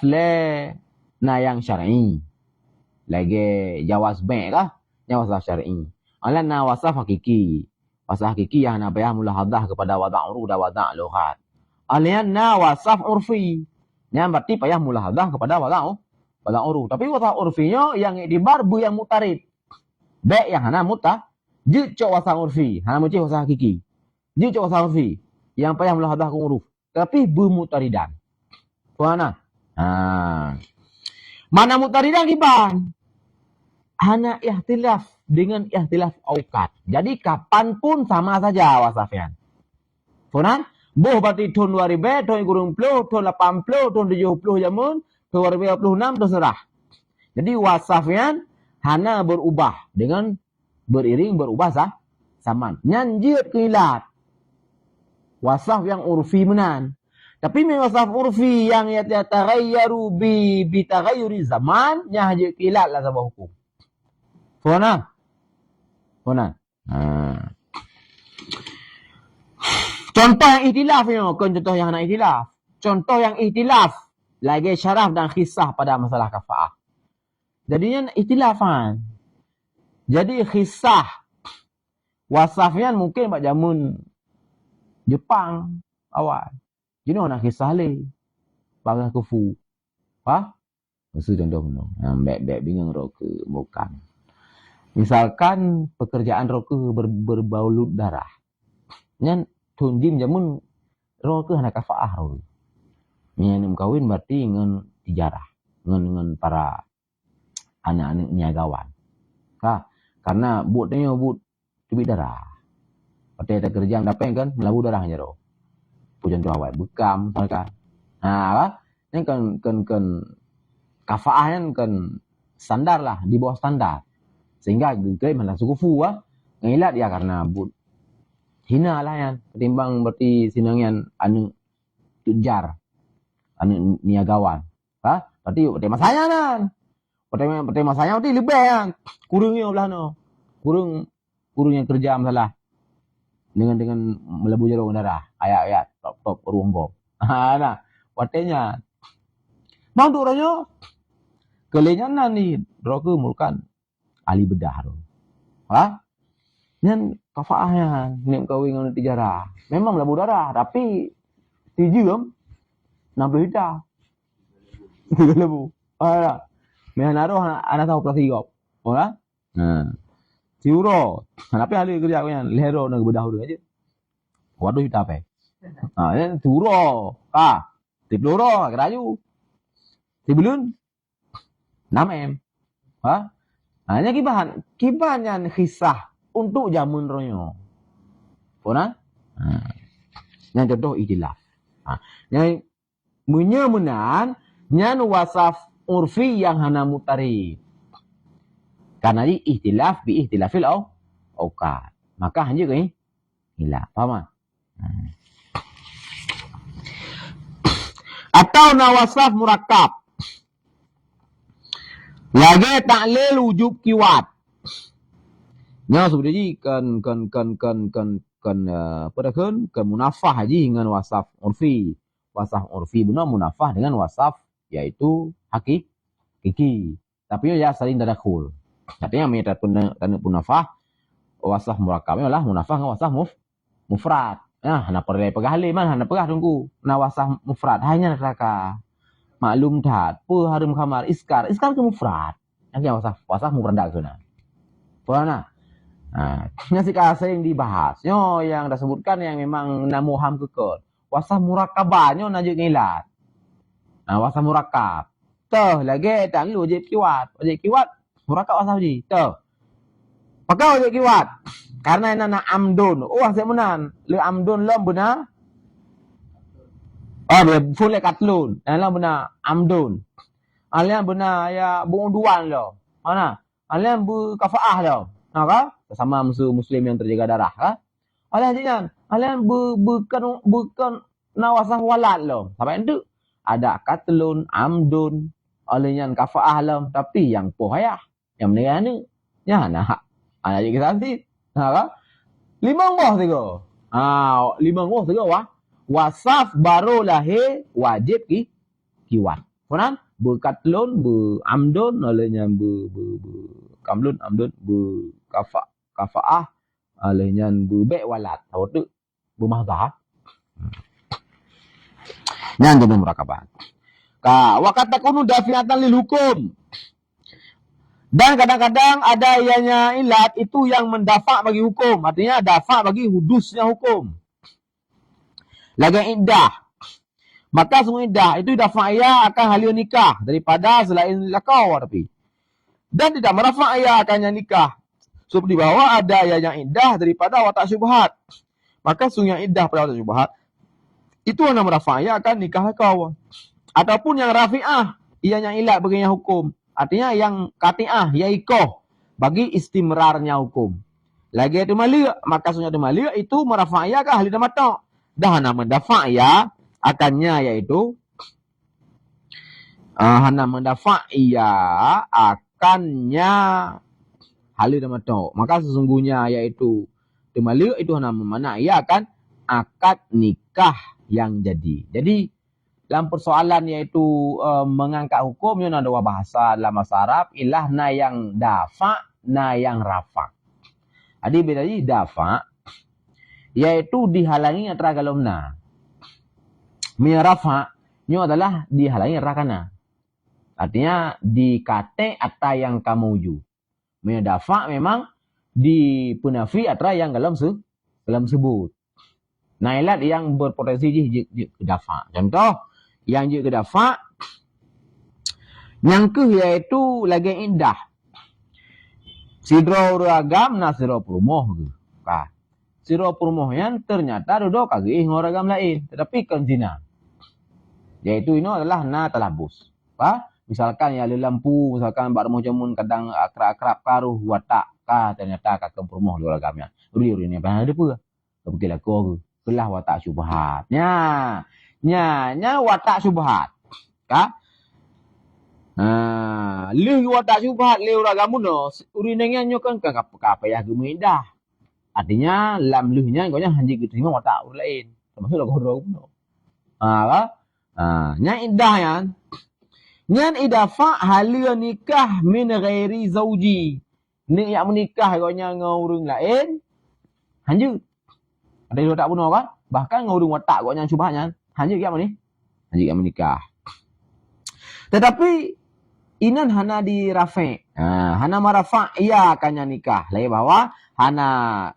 S2: le na yang syar'i. Lagi jawaz baik kah? Yang wasaf syar'i. Alah na wasaf hakiki. Wasaf hakiki yang na bayah mulahadah kepada wada' uruf dan wada' lughat. Alian na wasaf urfi. Yang berarti payah mulahadah kepada wada' uruf. Tapi wasaf urfinya yang iktibar bu yang mutarid. Baik yang hana mutah. Jid cok wasaf urfi. Hana mucih wasaf hakiki. Jid cok wasaf urfi. Yang payah mulahadah ke uruf. Tapi bermutaridan. Mana? Mana mutaridan kiban? Hana ihtilaf dengan ihtilaf awqat. Jadi kapan pun sama saja wasafnya. Funan? Boh berarti tahun 2000, tahun 20, tahun 80, tahun 70 jamun, tahun 2026 terserah. Jadi wasafnya hana berubah dengan beriring berubah saman. Nyanjir kilat. Wasaf yang urfi menan. Tapi wasaf urfi yang yatagayyaru bi taghayyuri zaman nya haji kilat lah sabah hukum. Faham? Contoh yang ihtilafnya, bukan contoh yang nak ihtilaf. Contoh yang ihtilaf lagi syaraf dan khisah pada masalah kafaah. Jadinya ihtilafan. Jadi khisah wasafnya mungkin pada zaman Jepang awal. Jadi orang kisah le. Bagai kufu. Maksud contoh benar. Baik-baik bingung roke bukan. Misalkan pekerjaan roke berbaulut darah. Nyan tunjim jamun roke hana kafaah roke. Nyan kawin berarti dengan tijarah. Dengan para anak-anak niagawan. Karena buatnya buat cubit darah. Berarti ada kerja yang dapat kan melabu darahnya roh. Pujan tu awal bekam misalkan. Ini kan kafaahnya kan standar lah, di bawah standar. Sehingga klaim malah sukufu ngilat ya karena but hina lah yang ketimbang berarti sinangian anu tujar anu niagawan. Berarti berarti masanya kan. Berarti masanya berarti lebih yang kurungnya belah no. Kurungnya kerja masalah. Dengan melebu jeruk darah. Ayat-ayat. Top ruang bom. Nah. Watenya. Mang tu orangnya. Kelenyanan ni. Droga mulkan. Ahli bedah tu. Yang kafaahnya. Nek kawin dengan tijarah. Memang melebu darah. Tapi. Tijam. Nampak hitam. Melebu. Mereka naruh anak tahu pelatih gop. Siuro, tapi ahli kerja ko yan, lehero nagbedah udah aja. Waduh kita apa? Yan siuro, tipluro, kerayu, tibelun, 6M, hanya kiban yan kisah untuk jamun ronyo, pona? Yang contoh ikhtilaf, yang menyemenan, yang wasaf urfi yang hana mutarid. Karena di ihtilaf bi ihtilafil awqat. Maka hanya ke hilaf. Faham? Atau nawasaf murakkab. Lagi ta'lil wujub kiwat. Nya sebenarnya kan munafah haji dengan wasaf urfi. Wasaf urfi benar munafah dengan wasaf yaitu hakiki. Tapi ya saling tadakhul. Artinya metode punafah wasaf murakkabnya adalah munafah dengan wasaf mufrad. Hana perlai pegah halim man, hana pegah tunggu. Na wasah mufrad hanya neraka. Maklum tat, pu harum kamar iskar ke mufrad. Nanti wasah mufrad dak sana. Pernah. Ngasih kasa yang dibahas. Yang dah sebutkan yang memang namuham kekal. Wasah murakabahnya najuk ngilat. Wasah murakab. Tuh, lagi tak lu wajib kiwat. Wajib kiwat, murakab wasah uji. Tuh. Pakai wajib kiwat. Karena ini nak amdun. Saya menan. Le amdun lem benar. Dia full katlun. Dalam benar amdun. Alian benar ya bunduan lo. Mana? Alian berkafaah lo. Ka? Sama musuh muslim yang terjaga darah ka? Alian jangan. Alian bukan nawasah walad lo. Sampai itu ada katlun, amdun, alian kafaah lo. Tapi yang pohayah, yang menikah ni, ya nak. Ada juga nanti. Ka? 5 moh tiga. 5 moh tiga wah. Wasaf baru lahir wajib kiwat. Faham? Berkatlun, beramdun, olehnya kamlun, amdun, kafaah, olehnya berbek walat. Tahu tu? Bermahdah. Yang jadi murakabah. Wa katakunu dafiatan lil hukum. Dan kadang-kadang ada ianya ilat itu yang mendafa bagi hukum. Artinya dafa bagi hudusnya hukum. Lagi iddah. Maka semua iddah itu dafa'iyah akan halil nikah daripada selain lakau tapi. Dan tidak merafa'iyah akannya nikah. So di bawah ada yang iddah daripada watak syubhat. Maka sungguh yang iddah pada watak syubhat itu yang merafa'iyah akan nikah lakau. Ataupun yang rafi'ah, ia yang ilat baginya hukum. Artinya yang kati'ah, ya ikoh bagi istimrarnya hukum. Lagi itu malik, maka sungguh itu malik itu merafa'iyah akan halil matak. Dah nama dafa'iyah akannya yaitu hana mendafa'iya akannya halil dan matok. Maka sesungguhnya yaitu temalik itu hana memana ia akan akad nikah yang jadi. Jadi dalam persoalan yaitu mengangkat hukum yang ada bahasa dalam bahasa Arab ilah na yang dafa na yang rafa. Jadi beda ni dafa yaitu dihalangi antara galumna. Rafa nyo adalah dihalangi rakana. Artinya dikate atau yang kamu uju. Dafa memang dipenafi atau yang dalam sebut. Nailat yang berpotensi dafa. Contoh yang je dafa yang ke yaitu lagi indah. Sidro ragam na sidro perumoh ke. Sidro perumoh yang ternyata duduk kagih ngoragam lain, tetapi kan zina. Yaitu ini adalah na talabus. Misalkan ya lampu, misalkan bar mojamun kadang akrab-akrab karuh watak ternyata kakek perumah dua agamnya. Uri ni apa ada apa? Kebetulan kau kelah watak syubhat. Nya watak syubhat. Leh watak syubhat leh uragamun no. Uri nengannya kan apa ya gemindah. Artinya lam lehnya kau hanya diterima watak ur lain. Termasuk lagu roh no. Nya indah yan. Nyan idafa halil nikah min ghairi zauji. Ni yang menikah kaunya ngurung lain. Hanjut. Ada yang tak bunuh kan? Bahkan ngurung watak kaunya syubhatnya. Hanjut yang ni? Hanjut yang menikah. Tetapi inan hana di rafi. Hana marafa ia akannya nikah. Lagi bahwa hana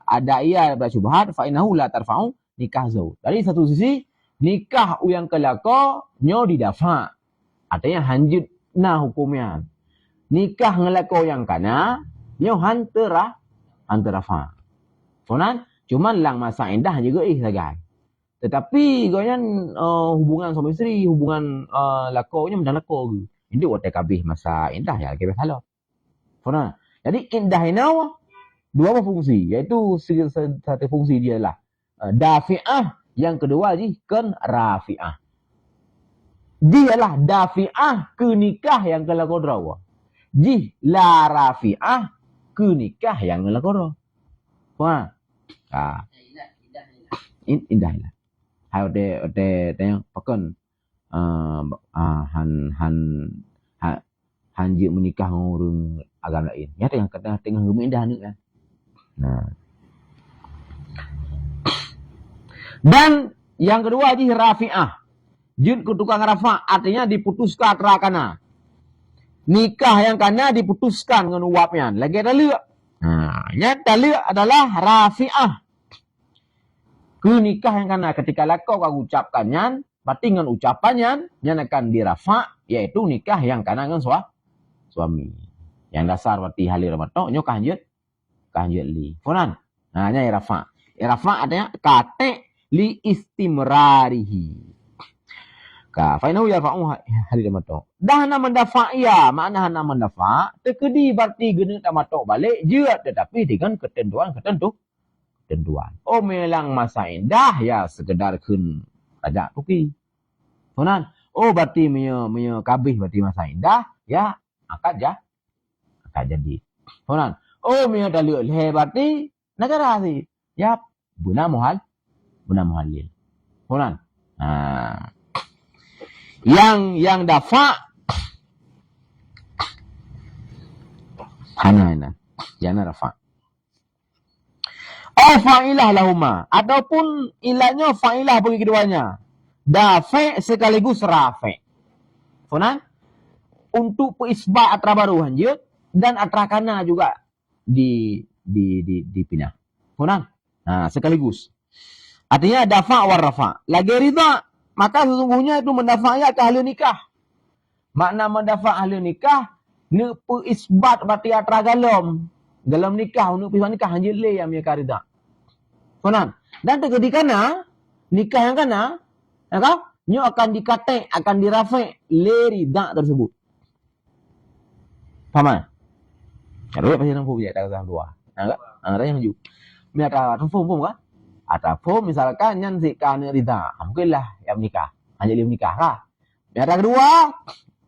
S2: ada ia bersyubhat fa innahu la tarfa'u nikah zauj. Dari satu sisi nikah yang kelako nyo didafa. Artinya hanjut na hukumnya. Nikah ngelako yang kana nyo hantera fa. Fonan cuman lang masa indah juga sagai. Tetapi goyan hubungan suami isteri, hubungan lakonya mendan lako. Ini watak kabih masa indah ya kabih halo. Fonan. Jadi indah ini dua fungsi, yaitu satu fungsi dia lah dafi'ah. Yang kedua kan rafi'ah. Dialah dafi'ah ke nikah yang kala kodra. La rafi'ah ke nikah yang kala kodra. Faham? Indah. Hai ote tengok pakon hanji menikah ngurung agama lain. Ya tengah tengah indah ni kan. Dan yang kedua ji rafi'ah. Jud ke tukang rafa' artinya diputuskan terakana. Nikah yang kana diputuskan dengan uapnya. Lagi ada lek. Yang talak adalah rafi'ah. Ke nikah yang kana ketika lakau kau ucapkannya, berarti dengan ucapannya, yang akan dirafa' yaitu nikah yang kana dengan suami. Yang dasar berarti halir matok, nyo kanjut li. Funan. Nya rafa'. Rafa' artinya kate li istimrarihi. Ka fa innahu yarfa'u halil matok. Dah na mendafa' ya, makna na mendafa' tekedi berarti gena tak matok balik je tetapi dengan ketentuan. Oh melang masa indah ya sekedar kun ajak tuki. Funan. Oh berarti punya kabih berarti masa indah ya akad jadi. Funan. Oh punya dalil leh berarti negara sih. Ya guna muhalil. Funan. Yang dafa hana yang rafa. Oh fa'ilah lahuma ataupun ilahnya fa'ilah bagi keduanya. Dafa sekaligus rafa. Funan. Untuk peisbat atra baru hanjut dan atra kana juga dipindah. Funan. Sekaligus. Artinya dafa war rafa. Lagi ridha, maka sesungguhnya itu mendafa'nya ke ahli nikah. Makna mendafa' ahli nikah, ne peisbat berarti atra galom. Dalam nikah, untuk pisah nikah hanjut le yang punya ridha. Funan. Dan terjadi kana, nikah yang kana, nyo akan dikate, akan dirafa' le ridha tersebut. Faham? Kalau pasti nampu je tak usah dua. Ada yang maju. Ni ada form kah? Ada form misalkan yang sikan ridha. Mungkinlah yang menikah. Hanya dia menikah kah? Yang ada kedua,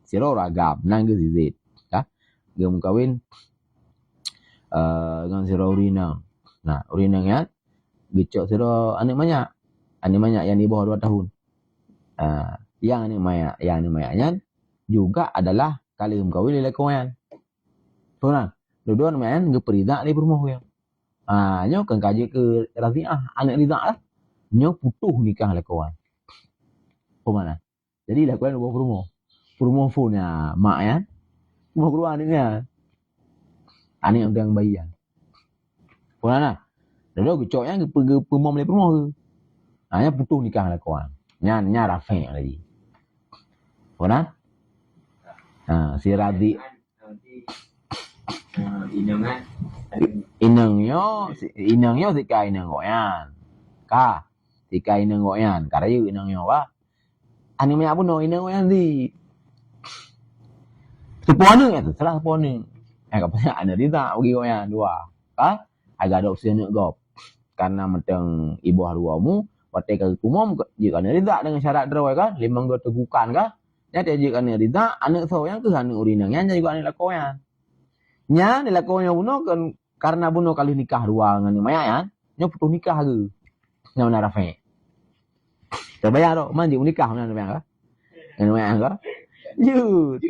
S2: siro ragam nang ke zizit. Kah? Dia mengkawin dengan siro urinang. Nah, urinang ya gecok siro anak banyak. Anak banyak yang di bawah 2 tahun. Yang anak mayaknya juga adalah kali mengkawin lelaki kawan. Tuan, dua-dua main geperida di rumah ya. Nyo kan kaji ke raziah anak ridha lah. Nyo putuh nikah lah kawan. Mana? Jadi lah kawan bawa rumah. Rumah punya mak ya. Rumah keluar anaknya. Anak yang bayi ya. Mana? Dua gecoknya pergi rumah beli rumah tu. Hanya putuh nikah lah kawan. Nya rafe lagi. Mana? Si Radhi inangnya sika inang goyan. Ka sika inang goyan. Karayu inangnya wa. Ani maya pun no inang goyan di. Sepuanu ya tu, salah sepuanu. Kapanya ada ridha bagi goyan dua. Ka agak ada opsi nak gop. Karena mentang ibu haruamu, watai ke umum jika ana ridha dengan syarat drawai kan, limang go tegukan ka. Nya jika ana ridha, anak soyang tu anak urinangnya juga anak lakoyan. Nya dilakukannya buno kan karena buno kali nikah dua dengan maya ya, nya putus nikah ke. Nya mana rafe. Terbayar dok, mandi nikah mana bayar ka? Dengan maya ka? Jut.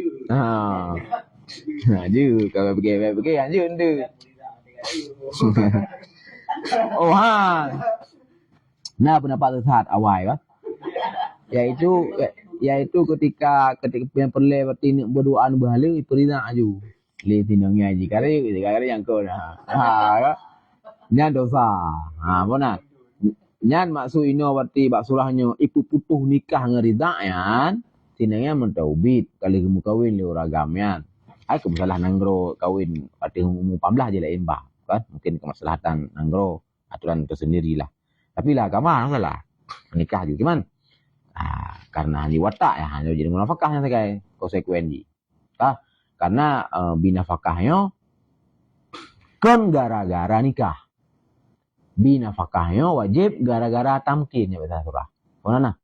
S2: Jut kalau pergi anjut tu. Oh Nah pendapat tersat awal ka. Yaitu ketika yang perle berarti berdoaan berhala itu ridha aju. Le tinangnya aji kare yang kau dah. Nyan dosa. Bona. Nyan maksud ino berarti bak surahnya ipu putuh nikah ngeridha yan. Tinangnya mentaubit kali kamu kawin le ragamyan. Ai masalah nanggro kawin berarti umur 18 je lah imbah kan. Mungkin kemaslahatan nanggro aturan tersendirilah. Tapi lah agama salah. Nikah juga gimana? Karena hanya watak ya hanya jadi munafakah yang sebagai konsekuensi. Karena binafakahnya kan gara-gara nikah. Binafakahnya wajib gara-gara tamkin ya bahasa surah. Mana?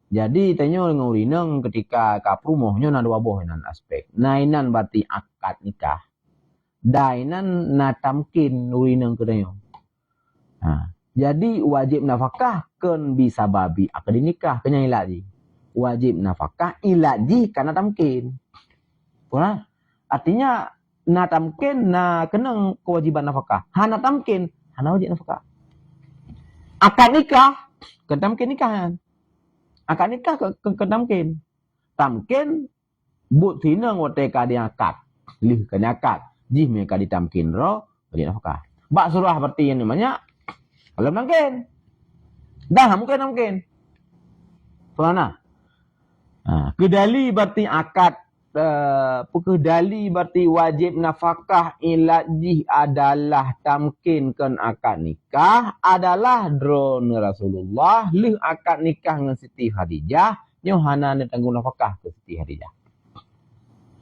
S2: Jadi tanya dengan urinang ketika kaprumohnya na dua boh nan aspek. Nainan berarti akad nikah. Dainan na tamkin urinang kedanya. Jadi wajib nafkah kan bisa babi akad nikah kenya ilaji. Wajib nafkah ilaji karena tamkin. Mana? Artinya na tamkin na kenang kewajiban nafkah. Hana tamkin, hana wajib nafkah. Akad nikah Ketamkin nikahan. Akad nikah ketamkin. Tamkin but tina ngote ka dia akad. Lih ka akad. Jih me ka ditamkin ro, beri nafkah. Bak surah berarti yang namanya kalau tamkin. Dah mungkin. Soalna. Kedali berarti akad kedali berarti wajib nafkah ilajih adalah tamkinkan akad nikah adalah drone Rasulullah lih akad nikah dengan Siti Khadijah nyohana ni tanggung nafkah ke Siti Khadijah.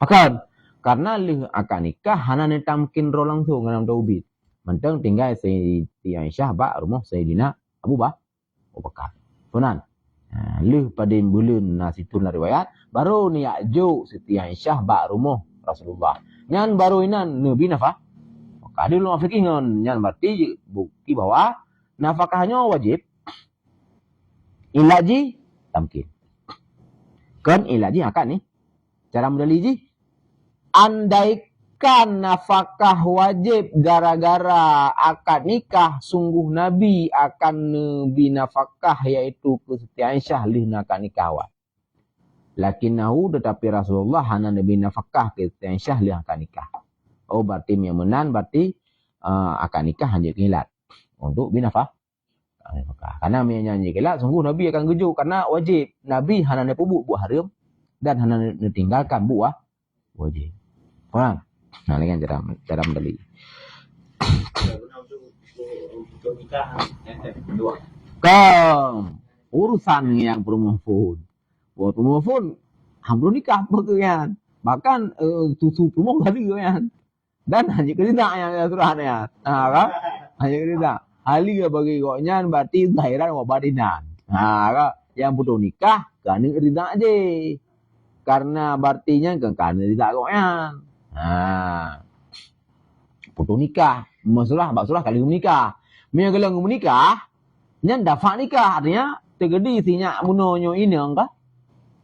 S2: Akan karena lih akad nikah hana ni tamkin ro langsung dengan taubit. Mentang tinggal Siti Aisyah bak rumah Sayyidina Abu Bakar. Tunan. Lih pada bulan nasitun riwayat baru ni akjuk Siti Aisyah bak rumah Rasulullah. Nyan baru inan Nabi nafkah. Maka ada ulama fikih nyan berarti bukti bahwa nafkahnya wajib. Ilaji tamkin. Kan ilaji akad ni. Cara modali ji andaikan nafkah wajib gara-gara akad nikah sungguh Nabi akan binafkah yaitu ke Siti Aisyah lih akad nikah awal. Lakinnahu tetapi Rasulullah hana Nabi nafkah ke Siti Aisyah lih akad nikah. Oh berarti yang menan berarti akad nikah hanya kilat untuk binafkah. Karena menyanyi kilat sungguh Nabi akan gejuk karena wajib. Nabi hana nepubuk buat haram dan hana ditinggalkan buah wajib. Faham? Nah, ini kan cara mendali. Kam urusan yang permohon. Buat permohon hampir nikah pekerjaan. Bahkan tutu permohon kali kan. Dan hanya kerja yang surah ya. Kan? Hanya kerja. Hali bagi koknya berarti zahiran wa batinan. Kan? Yang butuh nikah kan kerja aja. Karena berartinya kan tidak koknya. Putus nikah, masalah kali menikah. Mia kalau menikah, nyan dapat nikah artinya tegedi sinya munonyo ini angka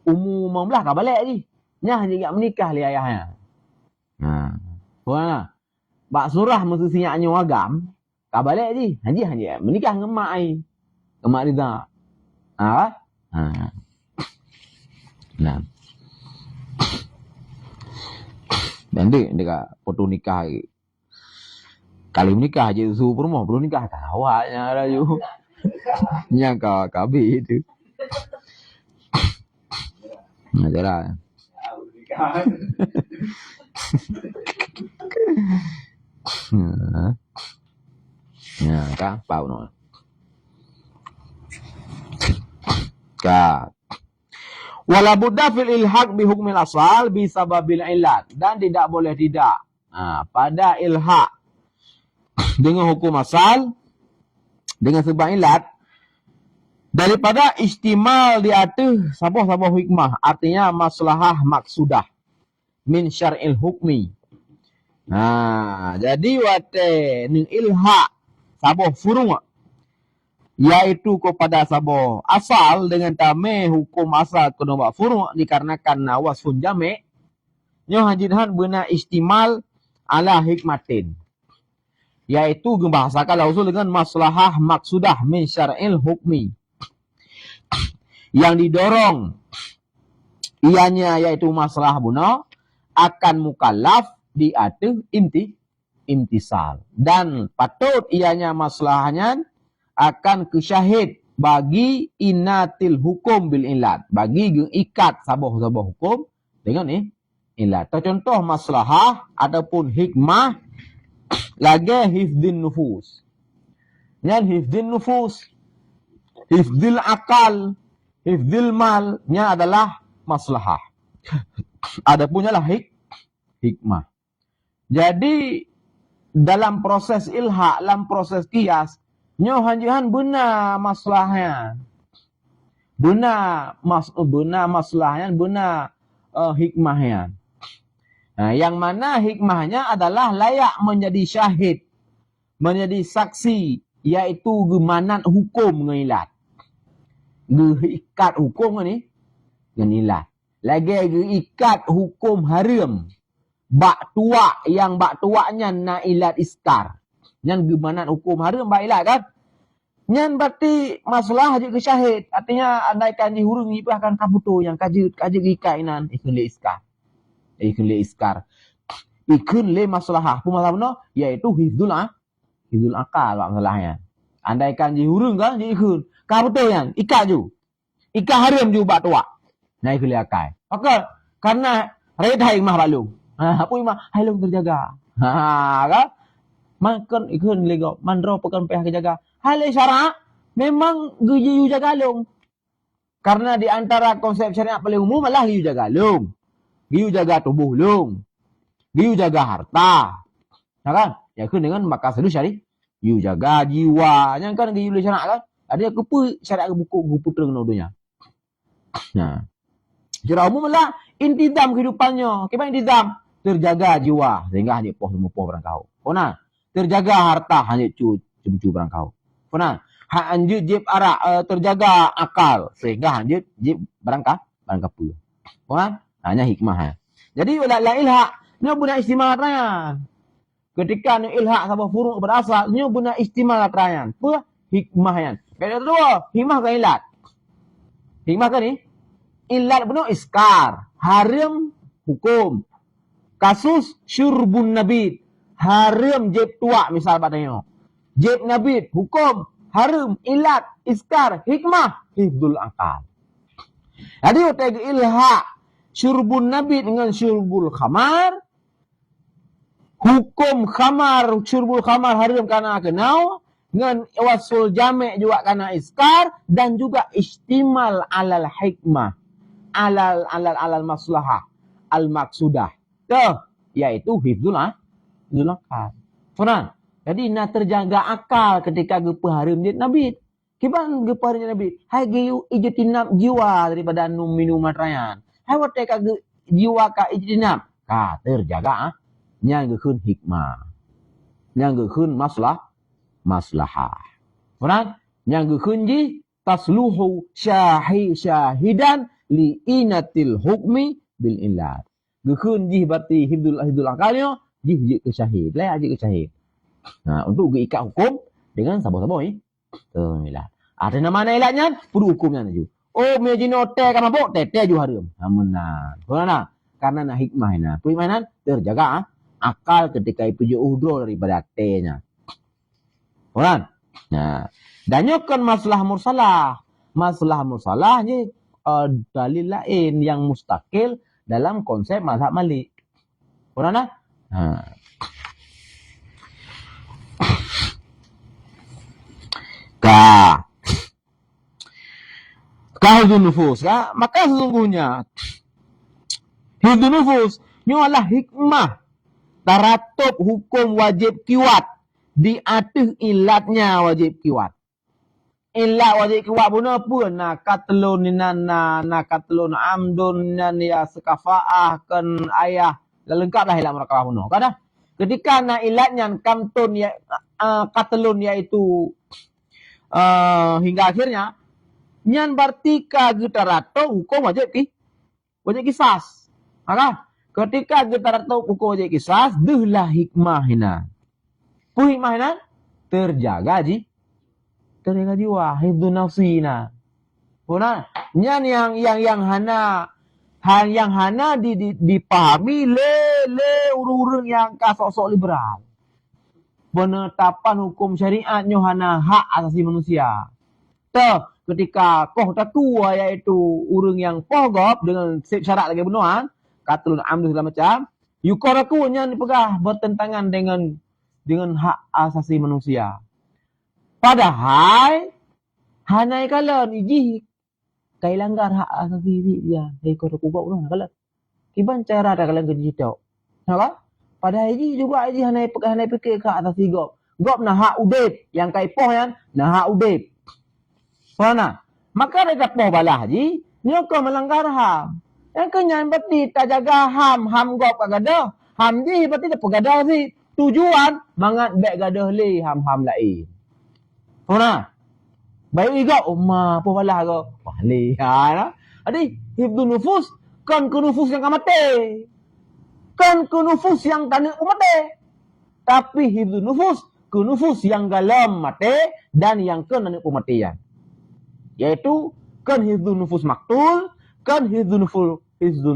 S2: umum 15 ka balik ji. Nya juga menikah li ayahnya. Puana. Bak surah mesti sinya anyo agam, ka balik ji. Haji menikah ngemak ai. Ngemak Riza. Nah. Dan dia putus nikah kali menikah je suruh rumah belum nikah kawaknya ada ju nya kabi itu ngajar ya kan pau no ka wala budda fil ilhaq bi hukmil asal bi sababil illat dan tidak boleh tidak pada ilhaq dengan hukum asal dengan sebab ilat daripada istimal di atas sabah hikmah artinya maslahah maksudah min syar'il hukmi. Jadi wate ning ilhaq sabah furu' yaitu kepada sabah asal dengan tame hukum asal kena buat furu' dikarenakan wasfun jami' nyo hajidhan beuna istimal ala hikmatin yaitu membahasakan lausul dengan maslahah maksudah min syar'il hukmi yang didorong ianya yaitu masalah buna akan mukallaf di atas imtisal dan patut ianya masalahnya akan kesyahid bagi inatil hukum bil ilat bagi ikat sabah hukum dengan ilat. Contoh maslahah ataupun hikmah lagi hifdin nufus. Nyan hifdin nufus, hifdil akal, hifdil mal nya adalah maslahah. Adapun lah hikmah. Jadi dalam proses ilhaq, dalam proses qiyas nyo hanjihan benar maslahnya. Benar maslahnya, benar hikmahnya. Yang mana hikmahnya adalah layak menjadi syahid, menjadi saksi, yaitu gemanat hukum ngilat. Ikat hukum ni ngilat. Lagi ikat hukum haram. Bak tuak yang bak tuaknya na ilat iskar. Yang gemanat hukum haram bak ilat kan? Nyan berarti masalah haji ke syahid. Artinya andaikan dihurung ni akan kabuto yang kaji ikainan ikun le iskar. Ikun le iskar. Ikun le masalah. Apa masalah benar? Iaitu hifdul akal masalahnya. Andaikan dihurung kan di ikun. Kabuto yang ikat ju. Ikat haram ju bak tuak. Nah ikun le akal. Maka karena redha imah balung. Apa imah? Halung terjaga. Kan? Makan ikun lego. Mandro pekan pihak jaga. Hal syarak memang giyu jaga long. Karena di antara konsep syariat paling umum adalah giyu jaga long. Giyu jaga tubuh long. Giyu jaga harta. Ya kan? Ya kan dengan maka sedu syari. Giyu jaga jiwa. Yang kan giyu syariat kan? Ada kepu syariat buku putra kena dunia. Nah. Secara umum adalah intidam kehidupannya. Kira intidam terjaga jiwa sehingga hanya semua barang kau. Kona terjaga harta hanya cucu barang kau. Kona hanjut jib arak terjaga akal sehingga hanjut jib barang kapul. Kona hanya hikmah. Jadi la ilhaq nya guna istimal rayan. Ketika nya ilhaq sama furu' berasal nya guna istimal rayan. Apa hikmah yan? Kaya dua, hikmah kan ilat. Hikmah kan ni? Ilat benar iskar, haram hukum. Kasus syurbun nabid, haram jeb tua misal padanya. Jeb nabid, hukum, haram, ilat, iskar, hikmah, hifdul akal. Jadi utai ilhaq syurbun nabid dengan syurbul khamar. Hukum khamar, syurbul khamar haram karena kenau. Dengan wasul jami' juga karena iskar. Dan juga istimal alal hikmah. Alal maslahah. Al-maksudah. Yaitu hifdul akal. Faham? Jadi nak terjaga akal ketika gepa haram dia Nabi. Kiban gepa haram Nabi. Hai giyu ijtinab jiwa daripada minum rayan. Hai watai ka jiwa ka ijtinab. Ka terjaga yang gekeun hikmah. Yang gekeun maslahah. Faham? Yang gekeun ji tasluhu syahidan li inatil hukmi bil illat. Gekeun ji berarti hifdul akalnya ji ke syahid. Lai aji ke syahid. Nah, untuk ikat hukum dengan sabar-sabar ni. Alhamdulillah. Ada nama ilatnya, perlu hukumnya naju. Oh, mejino teh kan mabuk, teh ju haram. Amunah. Karena nak hikmah na. Hikmah terjaga akal ketika itu je udro daripada tehnya. Orang. Nah, dan kan masalah mursalah. Masalah mursalah ni dalil lain yang mustakil dalam konsep mazhab Malik. Orang nah. Hifdun nufus. Maka sesungguhnya hifdun nufus ini adalah hikmah taratub hukum wajib kiwat di atas ilatnya wajib kiwat. Ilat wajib kiwat pun apa? Nak katlun nak katlun amdun ya sekafaah kan ayah lengkaplah ilat murakabah pun. Kada ketika nak ilatnya kamtun ya katlun iaitu hingga akhirnya nyan berarti ka getarato hukum wajib kisas. Maka ketika getarato hukum wajib kisas, dehlah hikmah hina. Pu hikmah hina terjaga jiwa, hifdun nafsina. Puna nyan yang hana dipahami le urung-urung yang kasok-sok liberal. Penetapan hukum syariat nyohana hak asasi manusia. Ketika taku iaitu urang yang pogop dengan syarat lagi benuan, katlun amdu segala macam, yukoraku nya dipegah bertentangan dengan hak asasi manusia. Padahal hanai kalan iji kai langgar hak asasi dia, yukoraku gop noh kalan. Kiban cara ada kalan kerja tok. Apa? Padahal iji juga iji hanai fikir hak asasi gop. Gop nah hak udip yang kai poh yan, nah hak udip. Mana? Maka ada poh balah ji, nyoko melanggar ham. Yang kenyan berarti tak jaga ham gop kagada. Ham ji berarti tak pegada si. Tujuan mangat bek gadah li ham lain. Mana? Baik juga umma poh balah go. Wali ha. Adi hifdun nufus kan ke nufus yang mati. Kan ke nufus yang tanda mati. Tapi hifdun nufus ke nufus yang galam mati dan yang ke nanti pematian. Yaitu kan hifdzun nufus maktul, kan hifdzun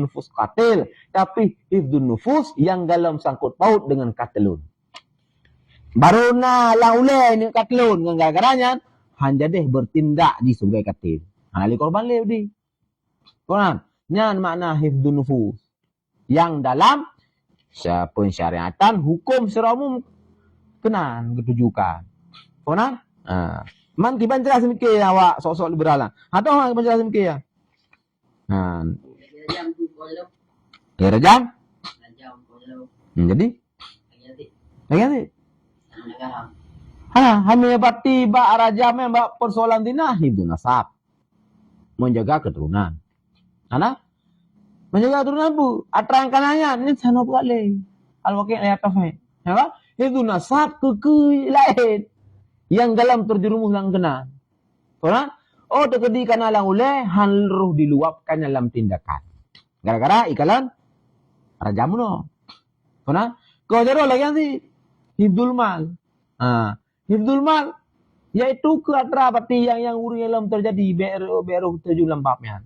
S2: nufus qatil. Tapi hifdzun nufus yang galam sangkut paut dengan qatilun. Baru na laulai ni qatilun dengan gara-garanya hanya deh bertindak di sebagai qatil. Hali korban lew di. Korban. Nyan makna hifdzun nufus. Yang dalam pensyariatan hukum secara umum kenan ketujukan. Korban? Man kiban jelas mikir awak sok-sok liberal lah. Atau orang kiban jelas mikir ya.
S3: Jam tu kau jauh.
S2: Ya rajam.
S3: Jam kau jauh.
S2: Jadi
S3: Lagi
S2: lagi.
S3: negara.
S2: Hanya berarti bak rajam yang bak persoalan dina hibdun nasab. Menjaga keturunan. Ana? Menjaga keturunan bu. Aterangkan aja. Ini sana boleh. Al-Waqi' ayat tafai. Ya, hibdun nasab ke lain. Yang dalam terjerumus dalam kena. Orang? Oh, terkedi karena lang oleh hanruh diluapkan dalam tindakan. Gara-gara ikalan rajam no. Orang? Kau jero lagi nanti hibdul mal. Hibdul mal yaitu ke atra pati yang urang dalam terjadi beru terjun lembabnya.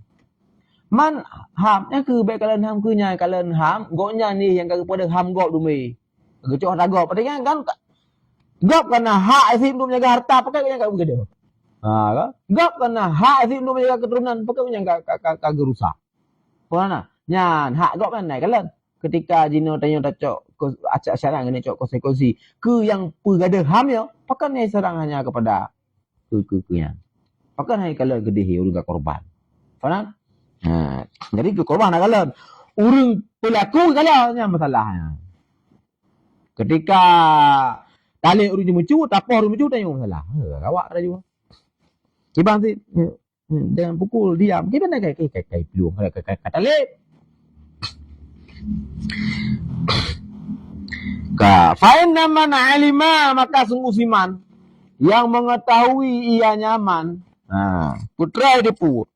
S2: Man hamnya ke baik kalian ham ke nya kalian ham goknya ni yang kepada ham gok dumi. Gecoh ragok pati kan gap karena hak izin untuk menjaga harta pakai yang kau gede. Gap karena hak izin untuk menjaga keturunan pakai yang kagak rusak. Mana? Nyan hak gap kan naik kalian. Ketika jino tanya tacok acak syarang ini cok konsekuensi ke yang pegada ham ya, pakai ni serang hanya kepada ke yang. Pakai hai kalian gede urang korban. Faham? Jadi ke korban kalian. Urang pelaku kalian yang masalahnya. Ketika tali urang mecu, tapi urang mecu tanya masalah. Awak dah juga. Kibang sih dengan pukul diam. Kibang nak kai peluang kata lep. Fa'in man alima maka sungguh siman yang mengetahui ia nyaman. Putra dipu.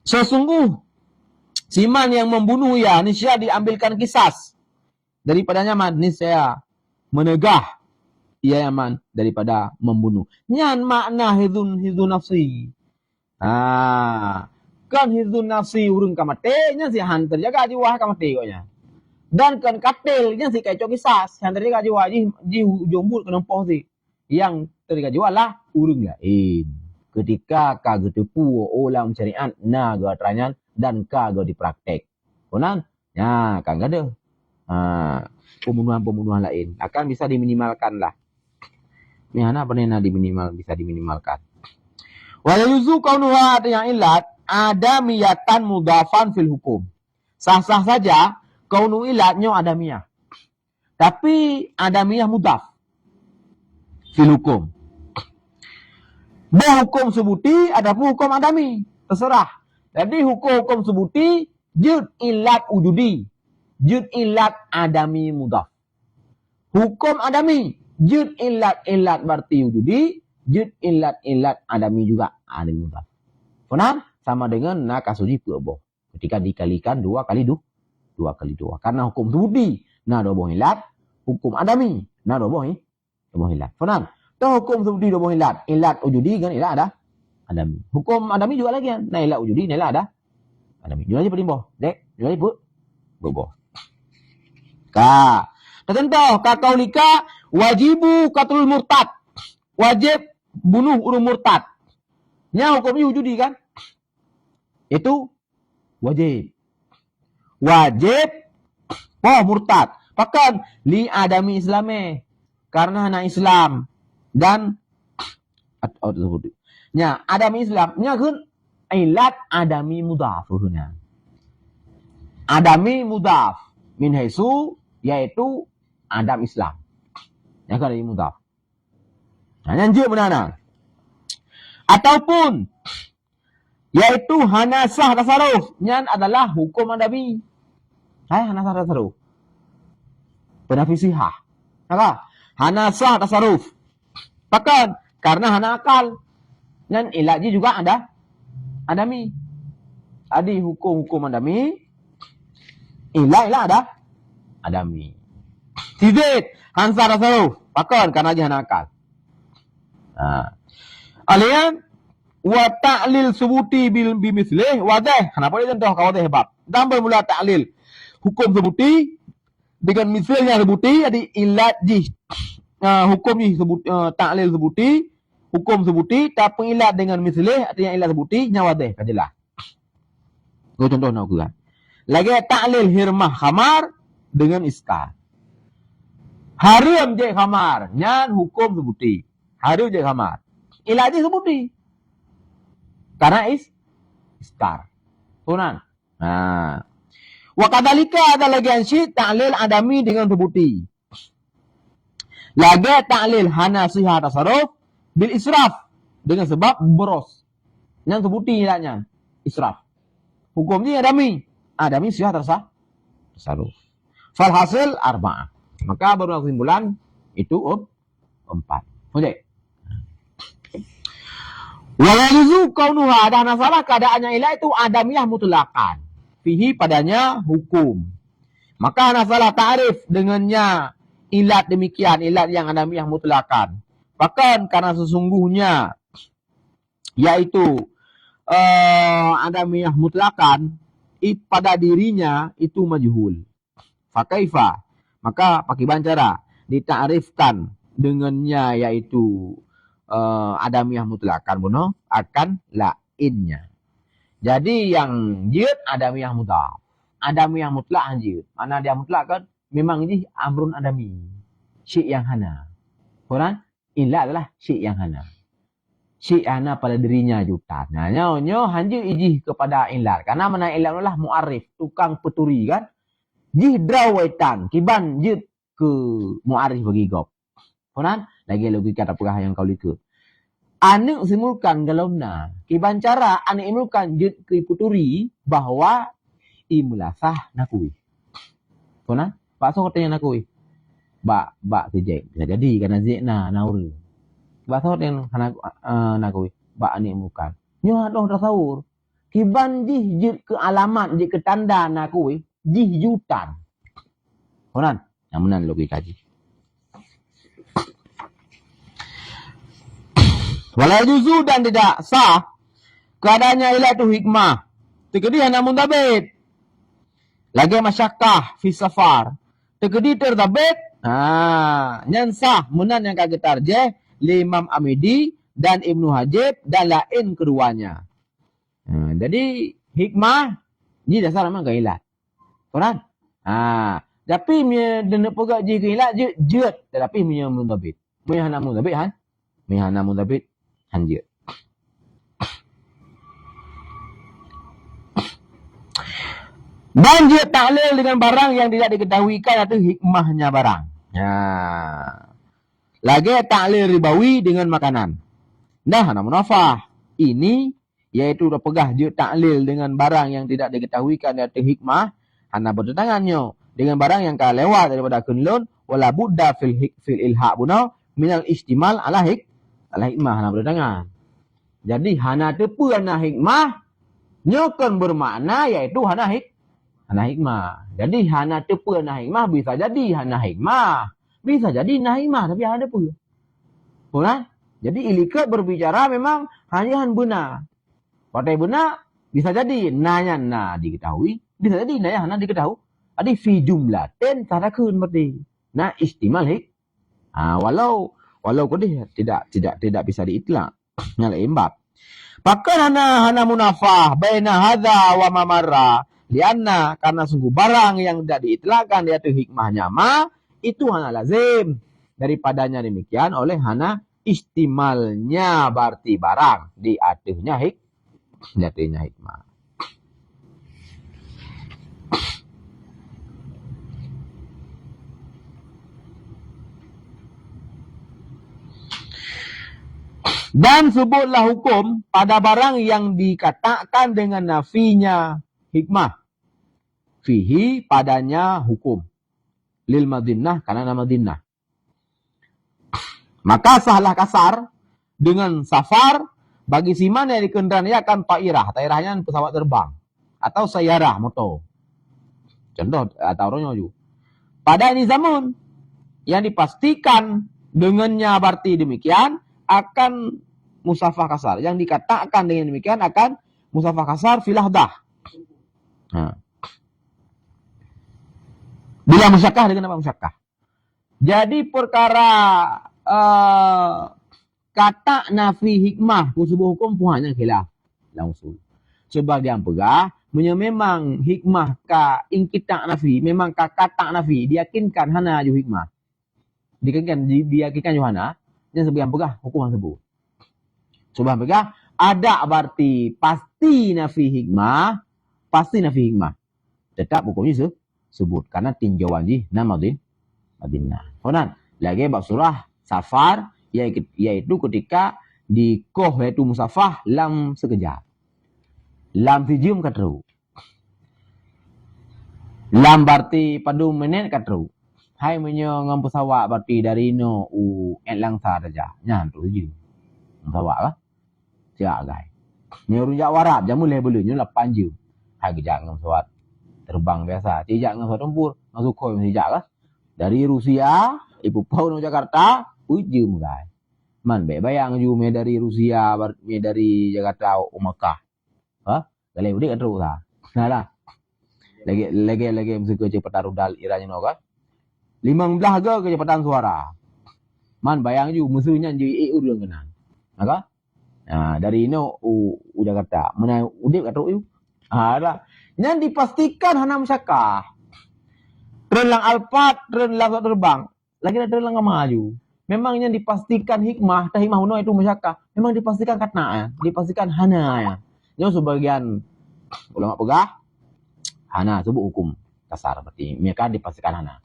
S2: Sesungguh siman yang membunuh ia niscaya diambilkan kisas daripada nyaman niscaya menegah ia nyaman daripada membunuh. Nyan makna hizun nafsi. Kan hizun nafsi urang kamate nya si han terjaga jiwa kamate koknya. Dan kan katil nya si kacau kisas han terjaga jiwa ji jombut kenempoh si. Yang terjaga jiwa lah urang lain. Ketika kagak tepu ulang syariat na ga teranyan dan kagak dipraktek. Konan nya kagak ada. Pembunuhan lain akan bisa diminimalkan lah. Ni ana penena bisa diminimalkan. Wa yuzu kaunuha yang ilat adamiyatan mudafan fil hukum. Sah-sah saja kaunu ilatnya adamiyah. Tapi adamiyah mudaf fil hukum. Hukum subuti adapun hukum adami. Terserah. Jadi hukum subuti jud ilat wujudi. Jud ilat adami mudaf. Hukum adami jud ilat berarti wujudi. Jud ilat adami juga adami mudaf. Faham? Sama dengan na kasuji pu'boh. Ketika dikalikan 2 kali 2. Karena hukum subuti na doboh ilat. Hukum adami na doboh ilat. Faham? Tuh hukum subuti doboh ilat. Ilat wujudi kan ilat ada adami. Hukum adami juga lagi kan. Na ilat wujudi na ilat ada adami. Juga aja pelimboh. Dek. Juga aja boh. Tertentu kakaulika wajibu qatlul murtad. Wajib bunuh urang murtad. Nya hukumnya wujudi kan? Itu wajib. Murtad. Pakan li adami islame. Karena anak Islam dan nya adami Islam nya kun ilat adami mudaf huna. Adami mudaf min haisu yaitu adam Islam. Yang kan adami mudaf. Nyanjir benana. Ataupun yaitu hanasah tasarruf. Nyan adalah hukum adami. Hanasah tasarruf. Penafisihah. Maka hanasah tasarruf. Bahkan karena hana akal. Nyan ilaji juga ada adami. Adi hukum adami. Ilah ada adami. Si Zaid hansa tasarruf. Pakon karena dia nakal. Alian wa ta'lil subuti bimislih wadih. Kenapa dia contoh kau wadih bab? Dan bermula ta'lil hukum sebuti dengan misalnya sebuti ada ilat jih. Hukum ni sebut ta'lil sebuti, hukum sebuti tapi ilat dengan mislih artinya ilat sebuti nya wadih kan jelas. Gua contoh nak gua. Lagi ta'lil hirmah khamar dengan iskar. Haram je khamar, nyan hukum sebuti. Haram je khamar. Ilat je sebuti. Karena iskar. Tunan. Wa kadalika ada lagi ansyid ta'lil adami dengan sebuti. Lagi ta'lil hanasihah tasarruf bil israf dengan sebab boros. Yang sebuti ilatnya israf. Hukumnya adami. Adami sihah tasarruf. Falhasil arba'ah. Maka baru kesimpulan itu 4. Okey. Wala yuzu kaunuha ada masalah keadaannya ilah itu adamiyah mutlaqan. Fihi padanya hukum. Maka masalah ta'rif dengannya ilat demikian, ilat yang adamiyah mutlaqan. Bahkan karena sesungguhnya yaitu adamiyah mutlaqan pada dirinya itu majhul. Fakaifa? Maka pakai bancara ditakrifkan dengannya yaitu adamiyah mutlaqan bunuh akan lainnya. Jadi yang jid adamiyah mutlaq. Adamiyah mutlaq jid. Mana dia mutlaq kan? Memang ini amrun adami. Syai' yang hana. Quran illa adalah syai' yang hana. Syai' hana pada dirinya jutaan. Nah, nyo hanjir ijih kepada ilat. Karena mana ilat adalah mu'arif, tukang peturi kan? Jih drawaitan, kiban jid ke mu'arif bagi gop. Quran lagi logika tak perah yang kau lihat. Anak simulkan galaunya. Kiban cara anak imulkan jid ke puturi bahwa imulasah nakui. Kona? Pak so katanya nakui. Bak sejek. Bisa jadi karena zikna nauri. Pak so yang nakui. Bak anak imulkan. Nyo dong tasawur. Kiban jid ke alamat, jid ke tanda nakui. Jih jutan. Kona? Yang menan logika jih. Wala juzu dan tidak sah keadaannya ilah itu hikmah. Tekedi hana mundabit. Lagi masyakkah fi safar. Tekedi terdabit. Nyan sah menan yang kagetar je Imam Amidi dan Ibnu Hajib dan lain keduanya. Jadi hikmah ni dasar memang ke ilat. Quran. Tapi dena pegak je ke ilat je tetapi punya mundabit. Punya hana mundabit han. Punya hana mundabit hanjir. Dan dia ta'lil dengan barang yang tidak diketahuikan atau hikmahnya barang. Lagi ta'lil ribawi dengan makanan. Nah, hana munafah. Ini yaitu udah pegah dia ta'lil dengan barang yang tidak diketahuikan atau hikmah. Hana bertentangannya dengan barang yang kala lewat daripada kunlun wala budda fil ilha' bunau minal istimal ala hikmah hana bertentangan. Jadi hana tepu hana hikmah nyokan bermakna yaitu hana hikmah. Jadi hana tepu hana hikmah bisa jadi hana hikmah. Bisa jadi hana hikmah tapi hana tepu. Benar? Jadi ilikat berbicara memang hanya han benar. Pakai benar bisa jadi nanya na diketahui, bisa jadi nanya hana diketahui. Ada fi jumlah ten tarakun berarti. Nah istimal walau kodih tidak bisa diitlak ngal imbab. Pakai hana munafah baina hadza wa mamarra lianna karena sungguh barang yang tidak diitlakkan yaitu hikmahnya itu hana lazim daripadanya demikian oleh hana istimalnya berarti barang di akhirnya hikmah. Dan sebutlah hukum pada barang yang dikatakan dengan nafinya hikmah. Fihi padanya hukum. Lil madinnah karena nama dinnah. Maka sahlah kasar dengan safar bagi siman yang dikendalikan ta'irah. Ta'irahnya pesawat terbang. Atau sayarah motor. Contoh atau orangnya juga. Pada ini zaman Yang dipastikan dengannya berarti demikian akan musafah kasar. Yang dikatakan dengan demikian akan musafah kasar filahdah. Nah. Bila musyakkah dengan apa musyakkah? Jadi perkara kata nafi hikmah sebuah hukum puhanya khilaf dalam usul. Sebagian pegah memang hikmah ka ingkita nafi, memang ka kata nafi diyakinkan hana ju hikmah. Diyakinkan ju hana, yang sebagian pegah hukum tersebut. Sebagian pegah ada berarti pasti nafi hikmah, tetap hukumnya sebut karena tinjauan ji nama Madinah. Kemudian lagi bab surah safar yaitu ketika di koh yaitu musafah lam sekejap. Lam tijum katru. Lam berarti padu menit katru. Hai menyo ngam pesawat berarti dari no langsa saja. Nyan tu je. Pesawat lah. Siap gai. Ni rujak warat jamu le belunyo 8 je. Hai kejak ngam pesawat terbang biasa. Tidak ngam pesawat tempur, ngam Sukhoi sejak lah. Dari Rusia, ibu pau no Jakarta, ujung gai. Man be bayang ju me dari Rusia, me dari Jakarta Mekah. Ha? Galai udik atru ta. Nah lah. Lagi mesti kecepatan rudal iranya no ka. 15 ke kecepatan suara. Man bayang ju musuhnya ju urang kenan. Maka nah dari no Jakarta, mana udik atru yu. Lah. Yang dipastikan hana musyakkah. Terelang alpat, terelang terbang. Lagi ada terelang maju. Memang yang dipastikan hikmah, hikmah uno itu musyakkah. Memang dipastikan katna, dipastikan hana ya. Yang sebagian ulama pegah hana sebut hukum kasar berarti mereka dipastikan hana.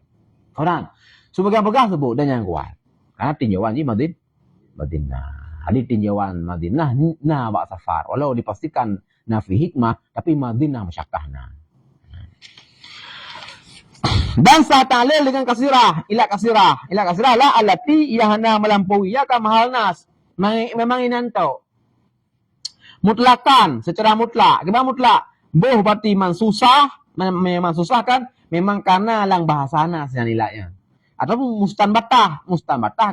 S2: Kemudian sebagian pegah sebut dan yang kuat. Karena tinjauan ji Madinah. Hadis tinjauan Madinah nah bak safar. Walau dipastikan nafi hikmah tapi Madinah musyakkahna. Dan sah ta'lil dengan kasirah, ilat kasirah lah alati yahana melampaui ya ka mahal nas. Memang inantau. Mutlakan secara mutlak. Gimana mutlak? Boh berarti mansusah, memang susah kan? Memang karena lang bahasa nas yang ilatnya. Ataupun mustanbatah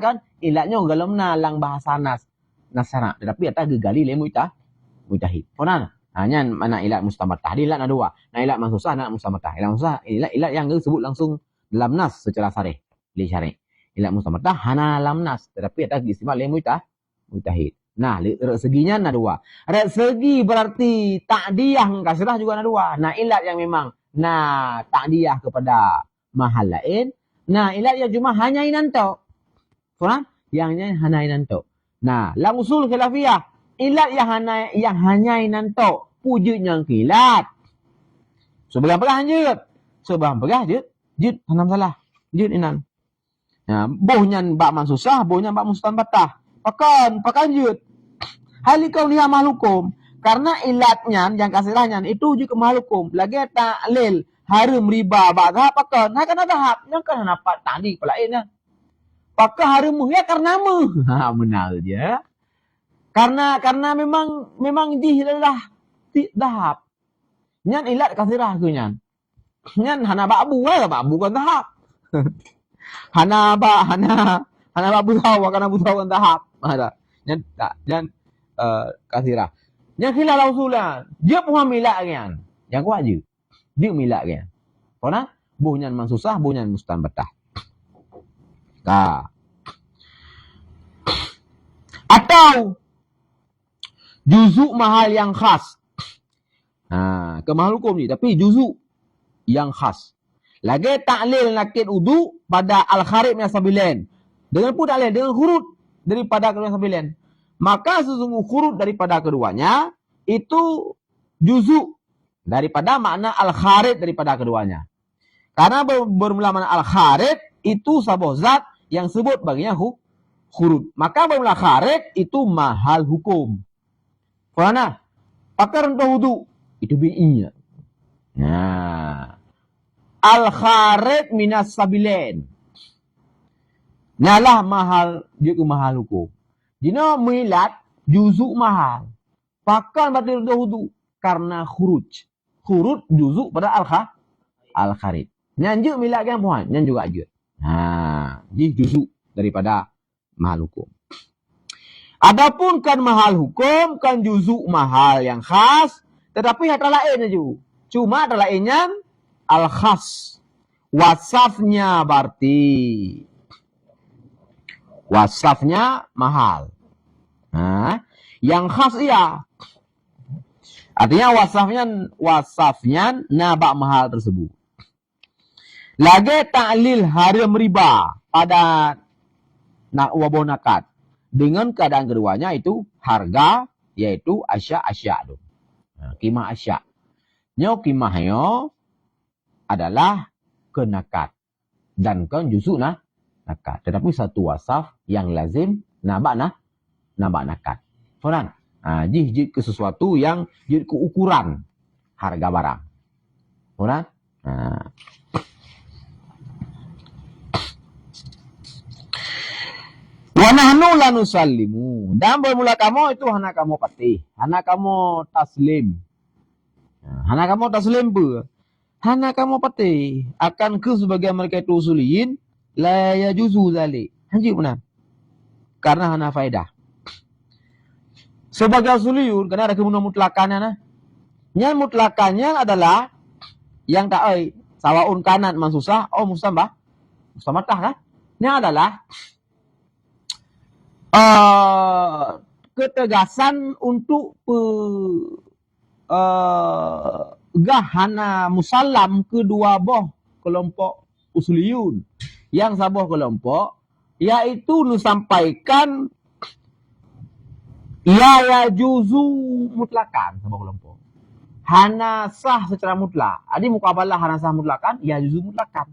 S2: kan ilatnya galamna lang bahasa nas nasara. Tetapi ada gegali le mujtahid. Konan hanya mana ilat mustamatah. Ilat ada dua. Nah ilat mansusah, nak mustamatah. Ilat mansusah, ilat yang disebut langsung dalam nas secara sarih. Li syarih. Ilat mustamatah hana dalam nas. Tetapi ada istimal li mujtahid. Nah, seginya ada dua. Segi berarti ta'diyah kasirah juga ada dua. Nah, ilat yang memang ta'diyah kepada mahal lain. Nah, ilat yang cuma hanya inanto. Faham? Yang hanya inanto. Nah, lam usul khilafiyah. Ilat yang hanya inanto wujudnya kilat. Sebelah pegah jut. Sebelah pegah jut tanam salah. Jut inan. Nah, bohnya bak mansusah, bohnya bak mustanbatah. Pakan jut. Halikau niha mahlukum. Karena ilatnya yang kasirahnya itu juga mahlukum. Lagi ta'lil harum riba ba'dha pakan. Nah kan ada hak. Yang kan dapat tadi pelainnya. Pakai harum ya karena benar je. Karena memang jih adalah dahab. Nyan ilat kasirah ke nyan. Nyan hana babu kan dahab. hana babu tahu karena buta kan dahab. Ada. Nyan kasirah. Nyan khilaf usulan. Dia puha milak kan. Yang kuat je. Dia milak kan. Kona buh nyan mansusah, buh nyan mustanbatah. Atau juzuk mahal yang khas. Kemahal hukum ni. Tapi juzuk yang khas. Lagi ta'lil nakid udu pada al-kharib min sabilain. Dengan pun ta'lil, dengan khurut daripada kedua sabilain. Maka sesungguh khurut daripada keduanya, itu juzuk daripada makna al-kharib daripada keduanya. Karena bermula makna al-kharib, itu sabuh zat yang sebut baginya khurut. Maka bermula kharib, itu mahal hukum. Fahana? Pakar untuk wudu. Itu bi'inya. Nah. Al-kharib minas sabilain. Nalah mahal, juga mahal hukum. Jika milat, juzuk mahal. Pakar berarti untuk wudu. Karena khuruj. Khurut juzuk pada al-kharib. Nyanjuk milat kan puan. Nyan juga ajut. Jadi juzuk daripada mahal hukum. Adapun kan mahal hukum, kan juzuk mahal yang khas, tetapi ada lain aja. Cuma ada lainnya al-khas. Wasafnya berarti. Wasafnya mahal. Yang khas iya. Artinya wasafnya nabak mahal tersebut. Lagi ta'lil haram riba pada wabah nakat. Dengan keadaan keduanya itu harga, yaitu asya tu. Qimah asya. Qimahnya adalah kenakat. Dan kan juzuk nakat. Tetapi satu wasaf yang lazim nabak nakat. Faham? Jid ke sesuatu yang jid ke ukuran harga barang. Faham? Wa nahnu la nusallimu. Dan bermula kamu itu hana kamu patih. Hana kamu taslim. Hana kamu taslim apa? Hana kamu patih. Akan ke sebagian mereka itu usuliyin. La yajuzu zalik. Hanji benar. Karena hana faedah. Sebagai usuliyun, karena ada kemudian mutlakannya. Yang mutlakannya adalah yang tak sawaun kanan mansusah. Mustambah. Mustamatah kan? Ini adalah ketegasan untuk gahana musallam kedua boh kelompok usuliyun. Yang sabuh kelompok yaitu disampaikan ya juzu mutlakan sabuh kelompok. Hana sah secara mutlak. Adi mukabalah hana sah mutlakan, ya juzu mutlakan.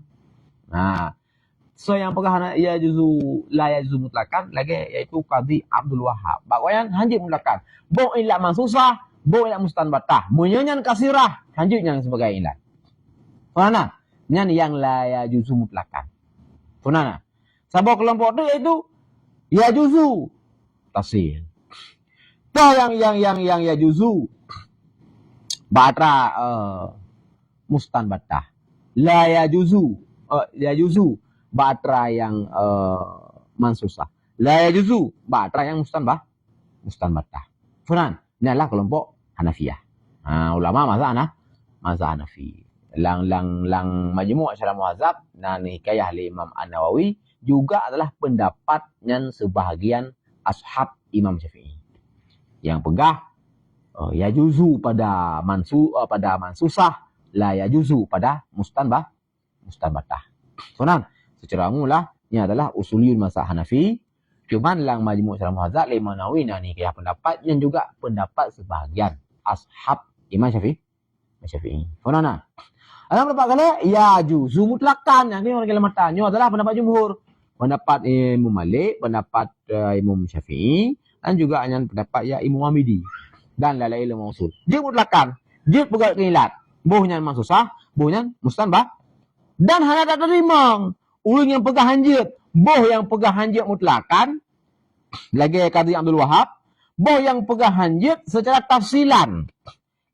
S2: So yang pegang ya juzu la ya juzu mutlakan lagi yaitu Qadhi Abdul Wahab. Bakwayan hanjit mutlakan. Bo ilat mansusah, bo ilat mustanbatah. Munyanyan kasirah, hanjit yang sebagai ilat. Fahana? Nyan yang la ya juzu mutlakan. Fahana? Sabah kelompok itu yaitu ya juzu tasil. Toh yang ya juzu batra mustanbatah. La ya juzu batra yang mansusah. La yajuzu batra yang mustanbatah. Funan, ini adalah kelompok Hanafiyah. Ulama mazhab Hanafi. Lang majmu' syarah muhadzab dan hikayah li Imam An-Nawawi juga adalah pendapat yang sebahagian ashab Imam Syafi'i. Yang pegah yajuzu pada mansusah, la yajuzu pada mustanbatah. Funan. Secara umumlah ini adalah usuliyun mazhab Hanafi. Cuman lang majmu' syarah muhadzab Imam Nawawi ni kaya pendapat yang juga pendapat sebahagian ashab Imam Syafi'i. Faham? Ada pendapat kali ya juzu mutlakan. Yang ini orang kala matanya adalah pendapat jumhur. Pendapat Imam Malik, pendapat Imam Syafi'i dan juga yang pendapat ya Imam Hamidi dan lain-lain ulama usul. Dia mutlakan. Dia pegat keilat. Bohnya mansusah, bohnya mustanbah. Dan hanya tak terima. Ulun yang pegang hanjit, boh yang pegang hanjit mutlakan, lagi Qadhi Abdul Wahab, boh yang pegang hanjit secara tafsilan,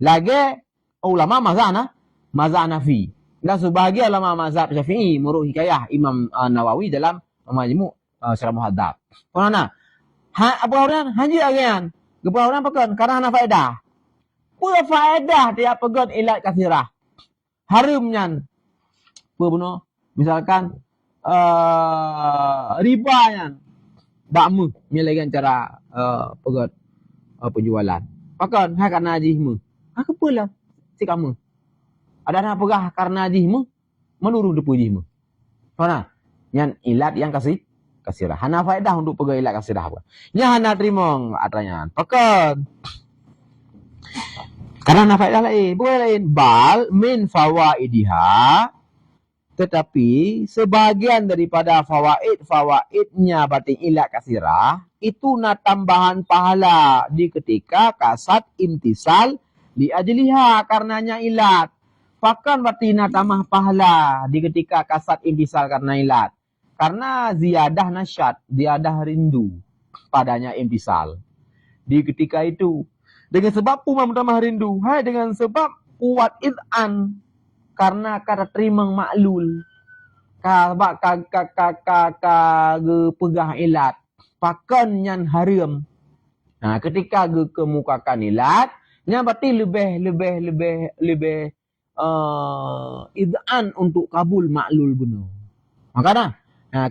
S2: lagi ulama mazhab Hanafi. Dan sebahagian ulama mazhab Syafi'i menurut hikayah Imam Nawawi dalam majmu' syarah muhadzab. Mana? Apa orang hanjit agian? Kepada orang pegang karena hana faedah. Apa faedah dia pegang ilat kathirah? Harumnya apa benar? Misalkan ribanya bakmu nyelegan cara pegat penjualan. Pakan hak karena ajihmu. Hak apalah si kamu. Ada nak pegah karena ajihmu menurut depu ajihmu. Faham? Yang ilat yang kasirah. Hana faedah untuk pegat ilat kasirah apa? Nya hana terima adanya. Pakan karena hana faedah lain, bukan lain. Bal min fawaidiha. Tetapi sebahagian daripada fawaidnya batin ilat kasirah itu nak tambahan pahala di ketika kasat imtisal li ajliha karenanya ilat. Pakan batin nak tambah pahala di ketika kasat imtisal karena ilat. Karena ziyadah nasyad, ziyadah rindu padanya imtisal. Di ketika itu dengan sebab pun tambah rindu, dengan sebab kuat id'an. Karena kata terima maklul. sebab ge pegah ilat pakan yang haram. Ketika ge kemukakan ilat, nya berarti lebih idaan untuk kabul maklul benar. Makanya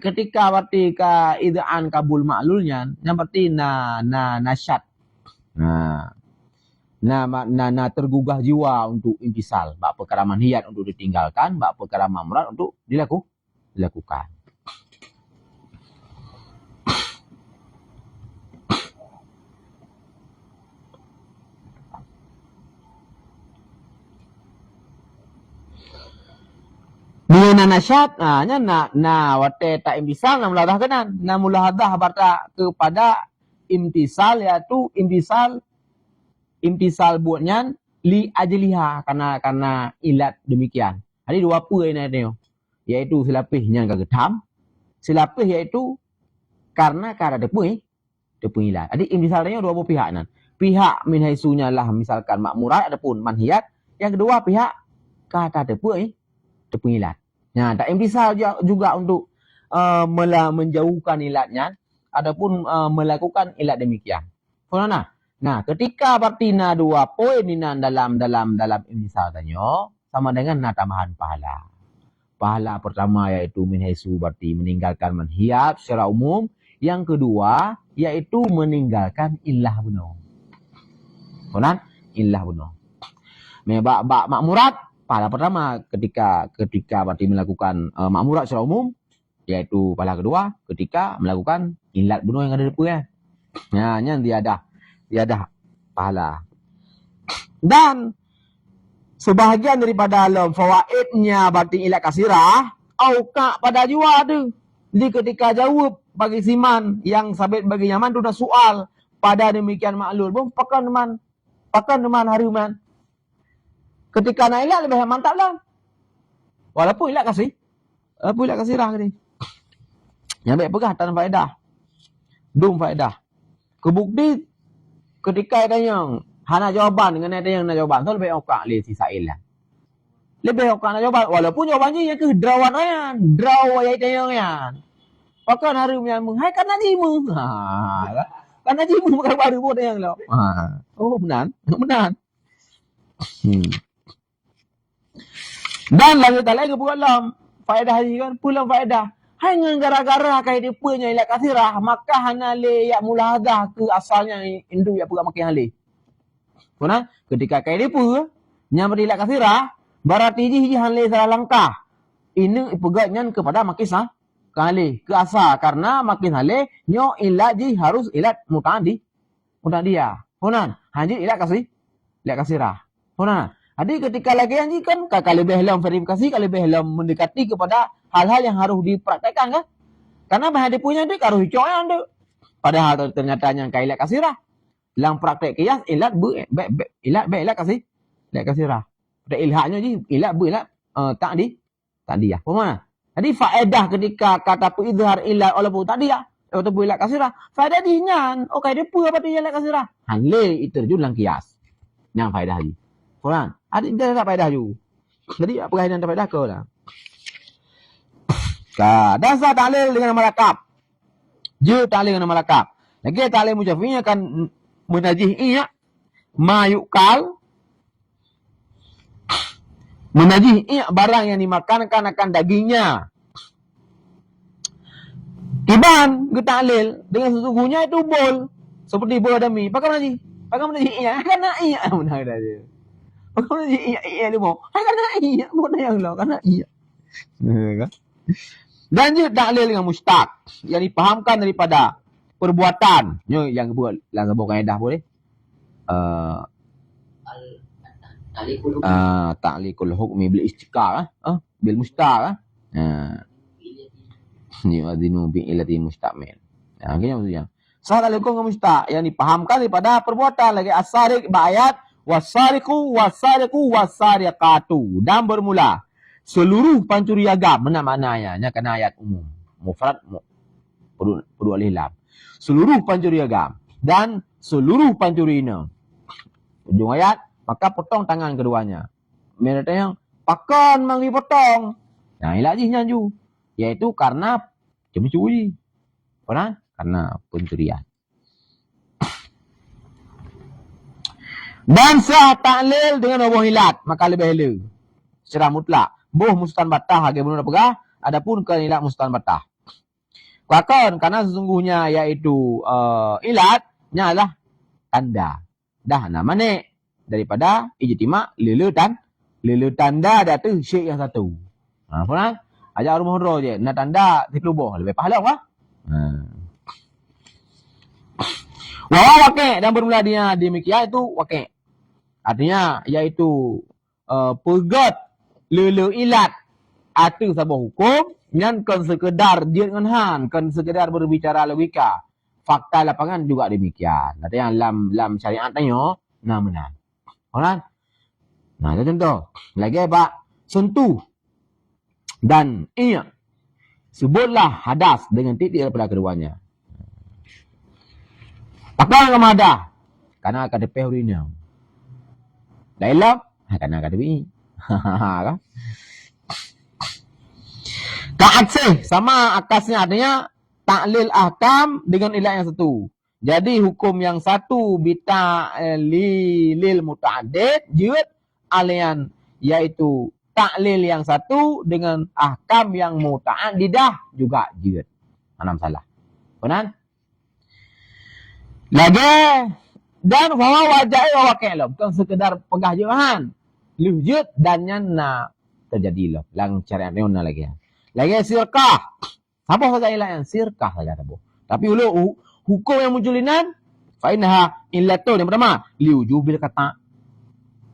S2: ketika berarti ka idaan kabul maklulnya, nya berarti nasyat. Na tergugah jiwa untuk intisal, bak perkara manhiyat untuk ditinggalkan, bak perkara mamrat untuk dilakukan. Dengan nasyat, wate tak imtisal, na mulahadah kenan. Na mulahadah berta kepada imtisal, yaitu imtisal buatnya li ajliha, karena ilat demikian. Jadi dua apa ini tengok. Yaitu selapihnya kagetam, selapih yaitu karena tepung ilat. Jadi imtisalnya dua pihak nan. Pihak min haisunya lah misalkan makmurat ataupun manhiyat. Yang kedua pihak kata tepung ilat. Tak imtisal juga untuk menjauhkan ilatnya ataupun melakukan ilat demikian. Ketika berarti dua poin ini dalam imtisal tanya sama dengan tambahan pahala. Pahala pertama yaitu min haisu berarti meninggalkan manhiyat secara umum. Yang kedua yaitu meninggalkan illah benar. Illah benar. Bak makmurat, pahala pertama ketika berarti melakukan makmurat secara umum, yaitu pahala kedua ketika melakukan ilat benar yang ada depan ya. Yang dia ada pahala. Dan sebahagian daripada fawaidnya berarti ilat kasirah, auka pada jua tu. Jadi ketika jawab bagi siman yang sabit bagi nyaman tu dah soal pada demikian maklul. Pakan teman haruman. Ketika nak ilat lebih mantap lah. Walaupun ilat kasirah ni. Yang baik pegah tanpa faedah. Dum faedah. Kebukti ketika ada yang hana jawapan dengan ada yang nak jawapan tu lebih okak le si Sail lah. Lebih okak nak jawapan walaupun jawapannya yang ke drawan ayan, draw ayat yang yan. Pakan harum yang hai kana jimu. Kana jimu bukan baru pun yang lo. Oh benar. Dan lagi tak lagi buat lam faedah ni kan pulang faedah. Hanya gara-gara kai dia punya ilat kasirah, maka hana le yak mulahadah ke asalnya indu yak pegak makin hale. Ketika kai dia pu nya berilat kasirah, berarti ji hale salah langkah. Ini pegaknya kepada makin kali ke asal karena makin hale nyo ilat ji harus ilat mutadia. Haji ilat kasirah. Jadi ketika lagi yang kan kakak lebih dalam verifikasi, kalau lebih dalam mendekati kepada hal-hal yang harus dipraktekkan kan. Karena bahan dia punya dia harus hijauan dia. Padahal ternyata yang ilat kasirah. Lang praktek kias ilat kasirah. Pada ilhaknya je ilat tak dia. Pemana? Jadi faedah ketika kata izhar ilat walaupun tak dia atau ilat kasirah, faedah dinyan. Okey dia apa dia ilat kasirah? Hanle itu terjun lang kias. Yang faedah ni. Ada dia tak faedah ju. Jadi apa kaitan tak faedah kau lah. Dasar ta'lil dengan nama lakab. Je ta'lil dengan nama lakab. Lagi ta'lil mujafinya akan menajihi ma yuqal. Menajihi barang yang dimakankan akan dagingnya. Iban ke ta'lil dengan sesungguhnya itu bol. Seperti bol adami. Pakai menajihi kan iya benar dia. Pakai menajihi dia mau. Kan iya mana yang lo kan iya. Kan? Dan juga ta'lil dengan mustaq yang dipahamkan daripada perbuatan yang buat kaedah boleh ta'liqul hukmi bil istiqar bil mustaq ni adinu bi ilati mustamil. Kayaknya maksudnya salah ta'liqul dengan mustaq yang dipahamkan daripada perbuatan lagi as-sariq ayat was-sariqu was-sariqatu dan bermula seluruh pancuri agam maknanya kena ayat umum mufrad perlu alif lam seluruh pancuri agam dan seluruh pancuri ina ujung ayat maka potong tangan keduanya mereka yang pakan mangi potong ilat ji nyanju Yaitu karena mencuri. Karena pencurian. Dan sah taklil dengan Allah hilat, maka lebih hala. Secara mutlak. Boh mustan batah hage bunun pegah, adapun ke ilat mustan batah. Kakon karena sesungguhnya yaitu ilat nyalah tanda. Dah nama ni daripada ijtima lele tanda dah tu syek yang satu. Faham? Ajak rumah horo je, nak tanda di kelubuh lebih pahala apa? Wa wakil dan bermula dia demikian itu wakil. Artinya iaitu pegat lele ilat atau sabah hukum yang kan sekedar dia dengan han, kan sekedar berbicara logika. Fakta lapangan juga demikian. Artinya lam syariat tanya, nah benar. Alright? Nah, itu contoh. Lagi Pak, sentuh dan iya. Sebutlah hadas dengan titik daripada keduanya. Takkan kamu ada. Karena akan depeh urinya. Dah elok, karena akan depeh. Kan? Ka'aksih sama akasnya artinya taklil ahkam dengan ilat yang satu. Jadi hukum yang satu bita lil muta'addid jud alian yaitu taklil yang satu dengan ahkam yang muta'addidah juga jud. Mana salah. Benar? Lagi dan bahwa wajah wakil bukan sekedar pegah jawahan. Lujud dan nyana terjadi loh. Lang cari aneh lagi. Lagi sirkah. Apa saja ilah yang sirkah saja tabu. Tapi ulu hukum yang munculinan fainha illatu yang pertama liujubil kata.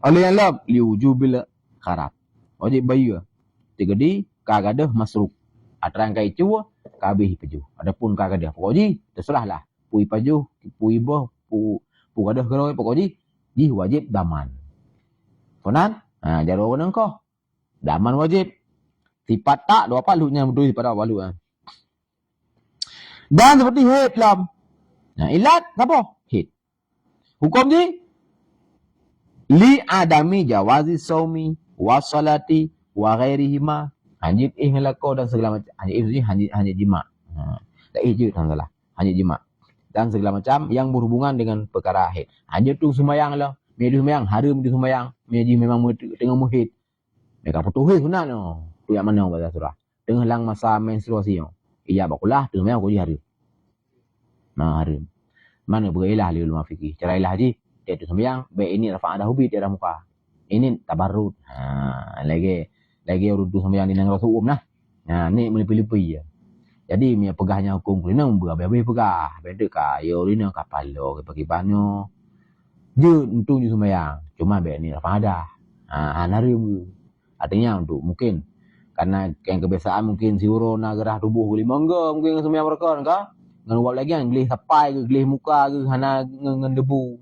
S2: Oleh yang lain liujubil karat. Wajib bayu. Tiga di kagadah masruk. Atrang kai cua kabih peju. Adapun kagadah pokoknya terserahlah. Pui paju, pui boh, pu gadah geroi pokoknya di wajib daman. Konan? Jaro orang kau. Daman wajib. Sifat tak dua palunya betul pada palu. Dan seperti hit lam. Nah, ilat apa? Hit. Hukum ni li adami jawazi saumi wa salati wa ghairihima. Hanyut ihlako dan segala macam. Hanyut jima. Tak ijut salah. Hanyut jima. Dan segala macam yang berhubungan dengan perkara hit. Hanyut tu sembahyang lah. Media sembahyang, haram dia sembahyang. Media memang tengah muhid. Mereka putus hit sunat. Tu yang mana bahasa surah. Tengah lang masa menstruasi. Iya bakulah, tengah memang kau hari. Nah hari. Mana berilah liul mafiki. Cara ilah haji, dia tu sembahyang, baik ini rafa ada hobi dia muka. Ini tabarrut. Lagi urut tu sembahyang di nang rasul nah. Nah, ni melipi-lipi ya. Jadi punya pegahnya hukum kulina berhabis pegah. Beda ka yo rina kapalo ke pakibanyo. Je untung je sembahyang. Cuma baik ni rafa ada. Hari artinya untuk mungkin karena yang kebiasaan mungkin siuro nak gerah tubuh boleh mangga mungkin sembahyang mereka kan ngan buat lagi kan gelih sapai ke gelih muka ke hana ngan debu.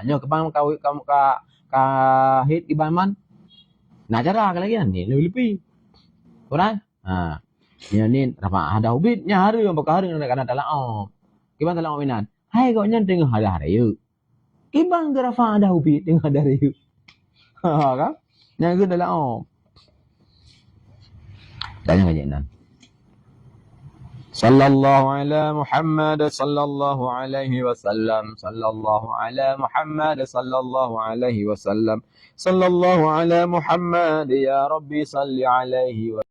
S2: Nyo kepang kau ka hit di baman. Nak cara lagi kan ni lebih. Orang? Nya ni rafa ada ubit nya hari yang bakal hari nak dalam Kiban dalam minat. Hai kau nya tengah ada hari yuk. Kiban rafa ada ubit tengah ada hari yuk. Kan? Nya ke dalam Tanya kajian. Sallallahu ala Muhammad sallallahu alaihi wasallam. Sallallahu ala Muhammad sallallahu alaihi wasallam. Sallallahu ala Muhammad ya Rabbi salli alaihi wasallam.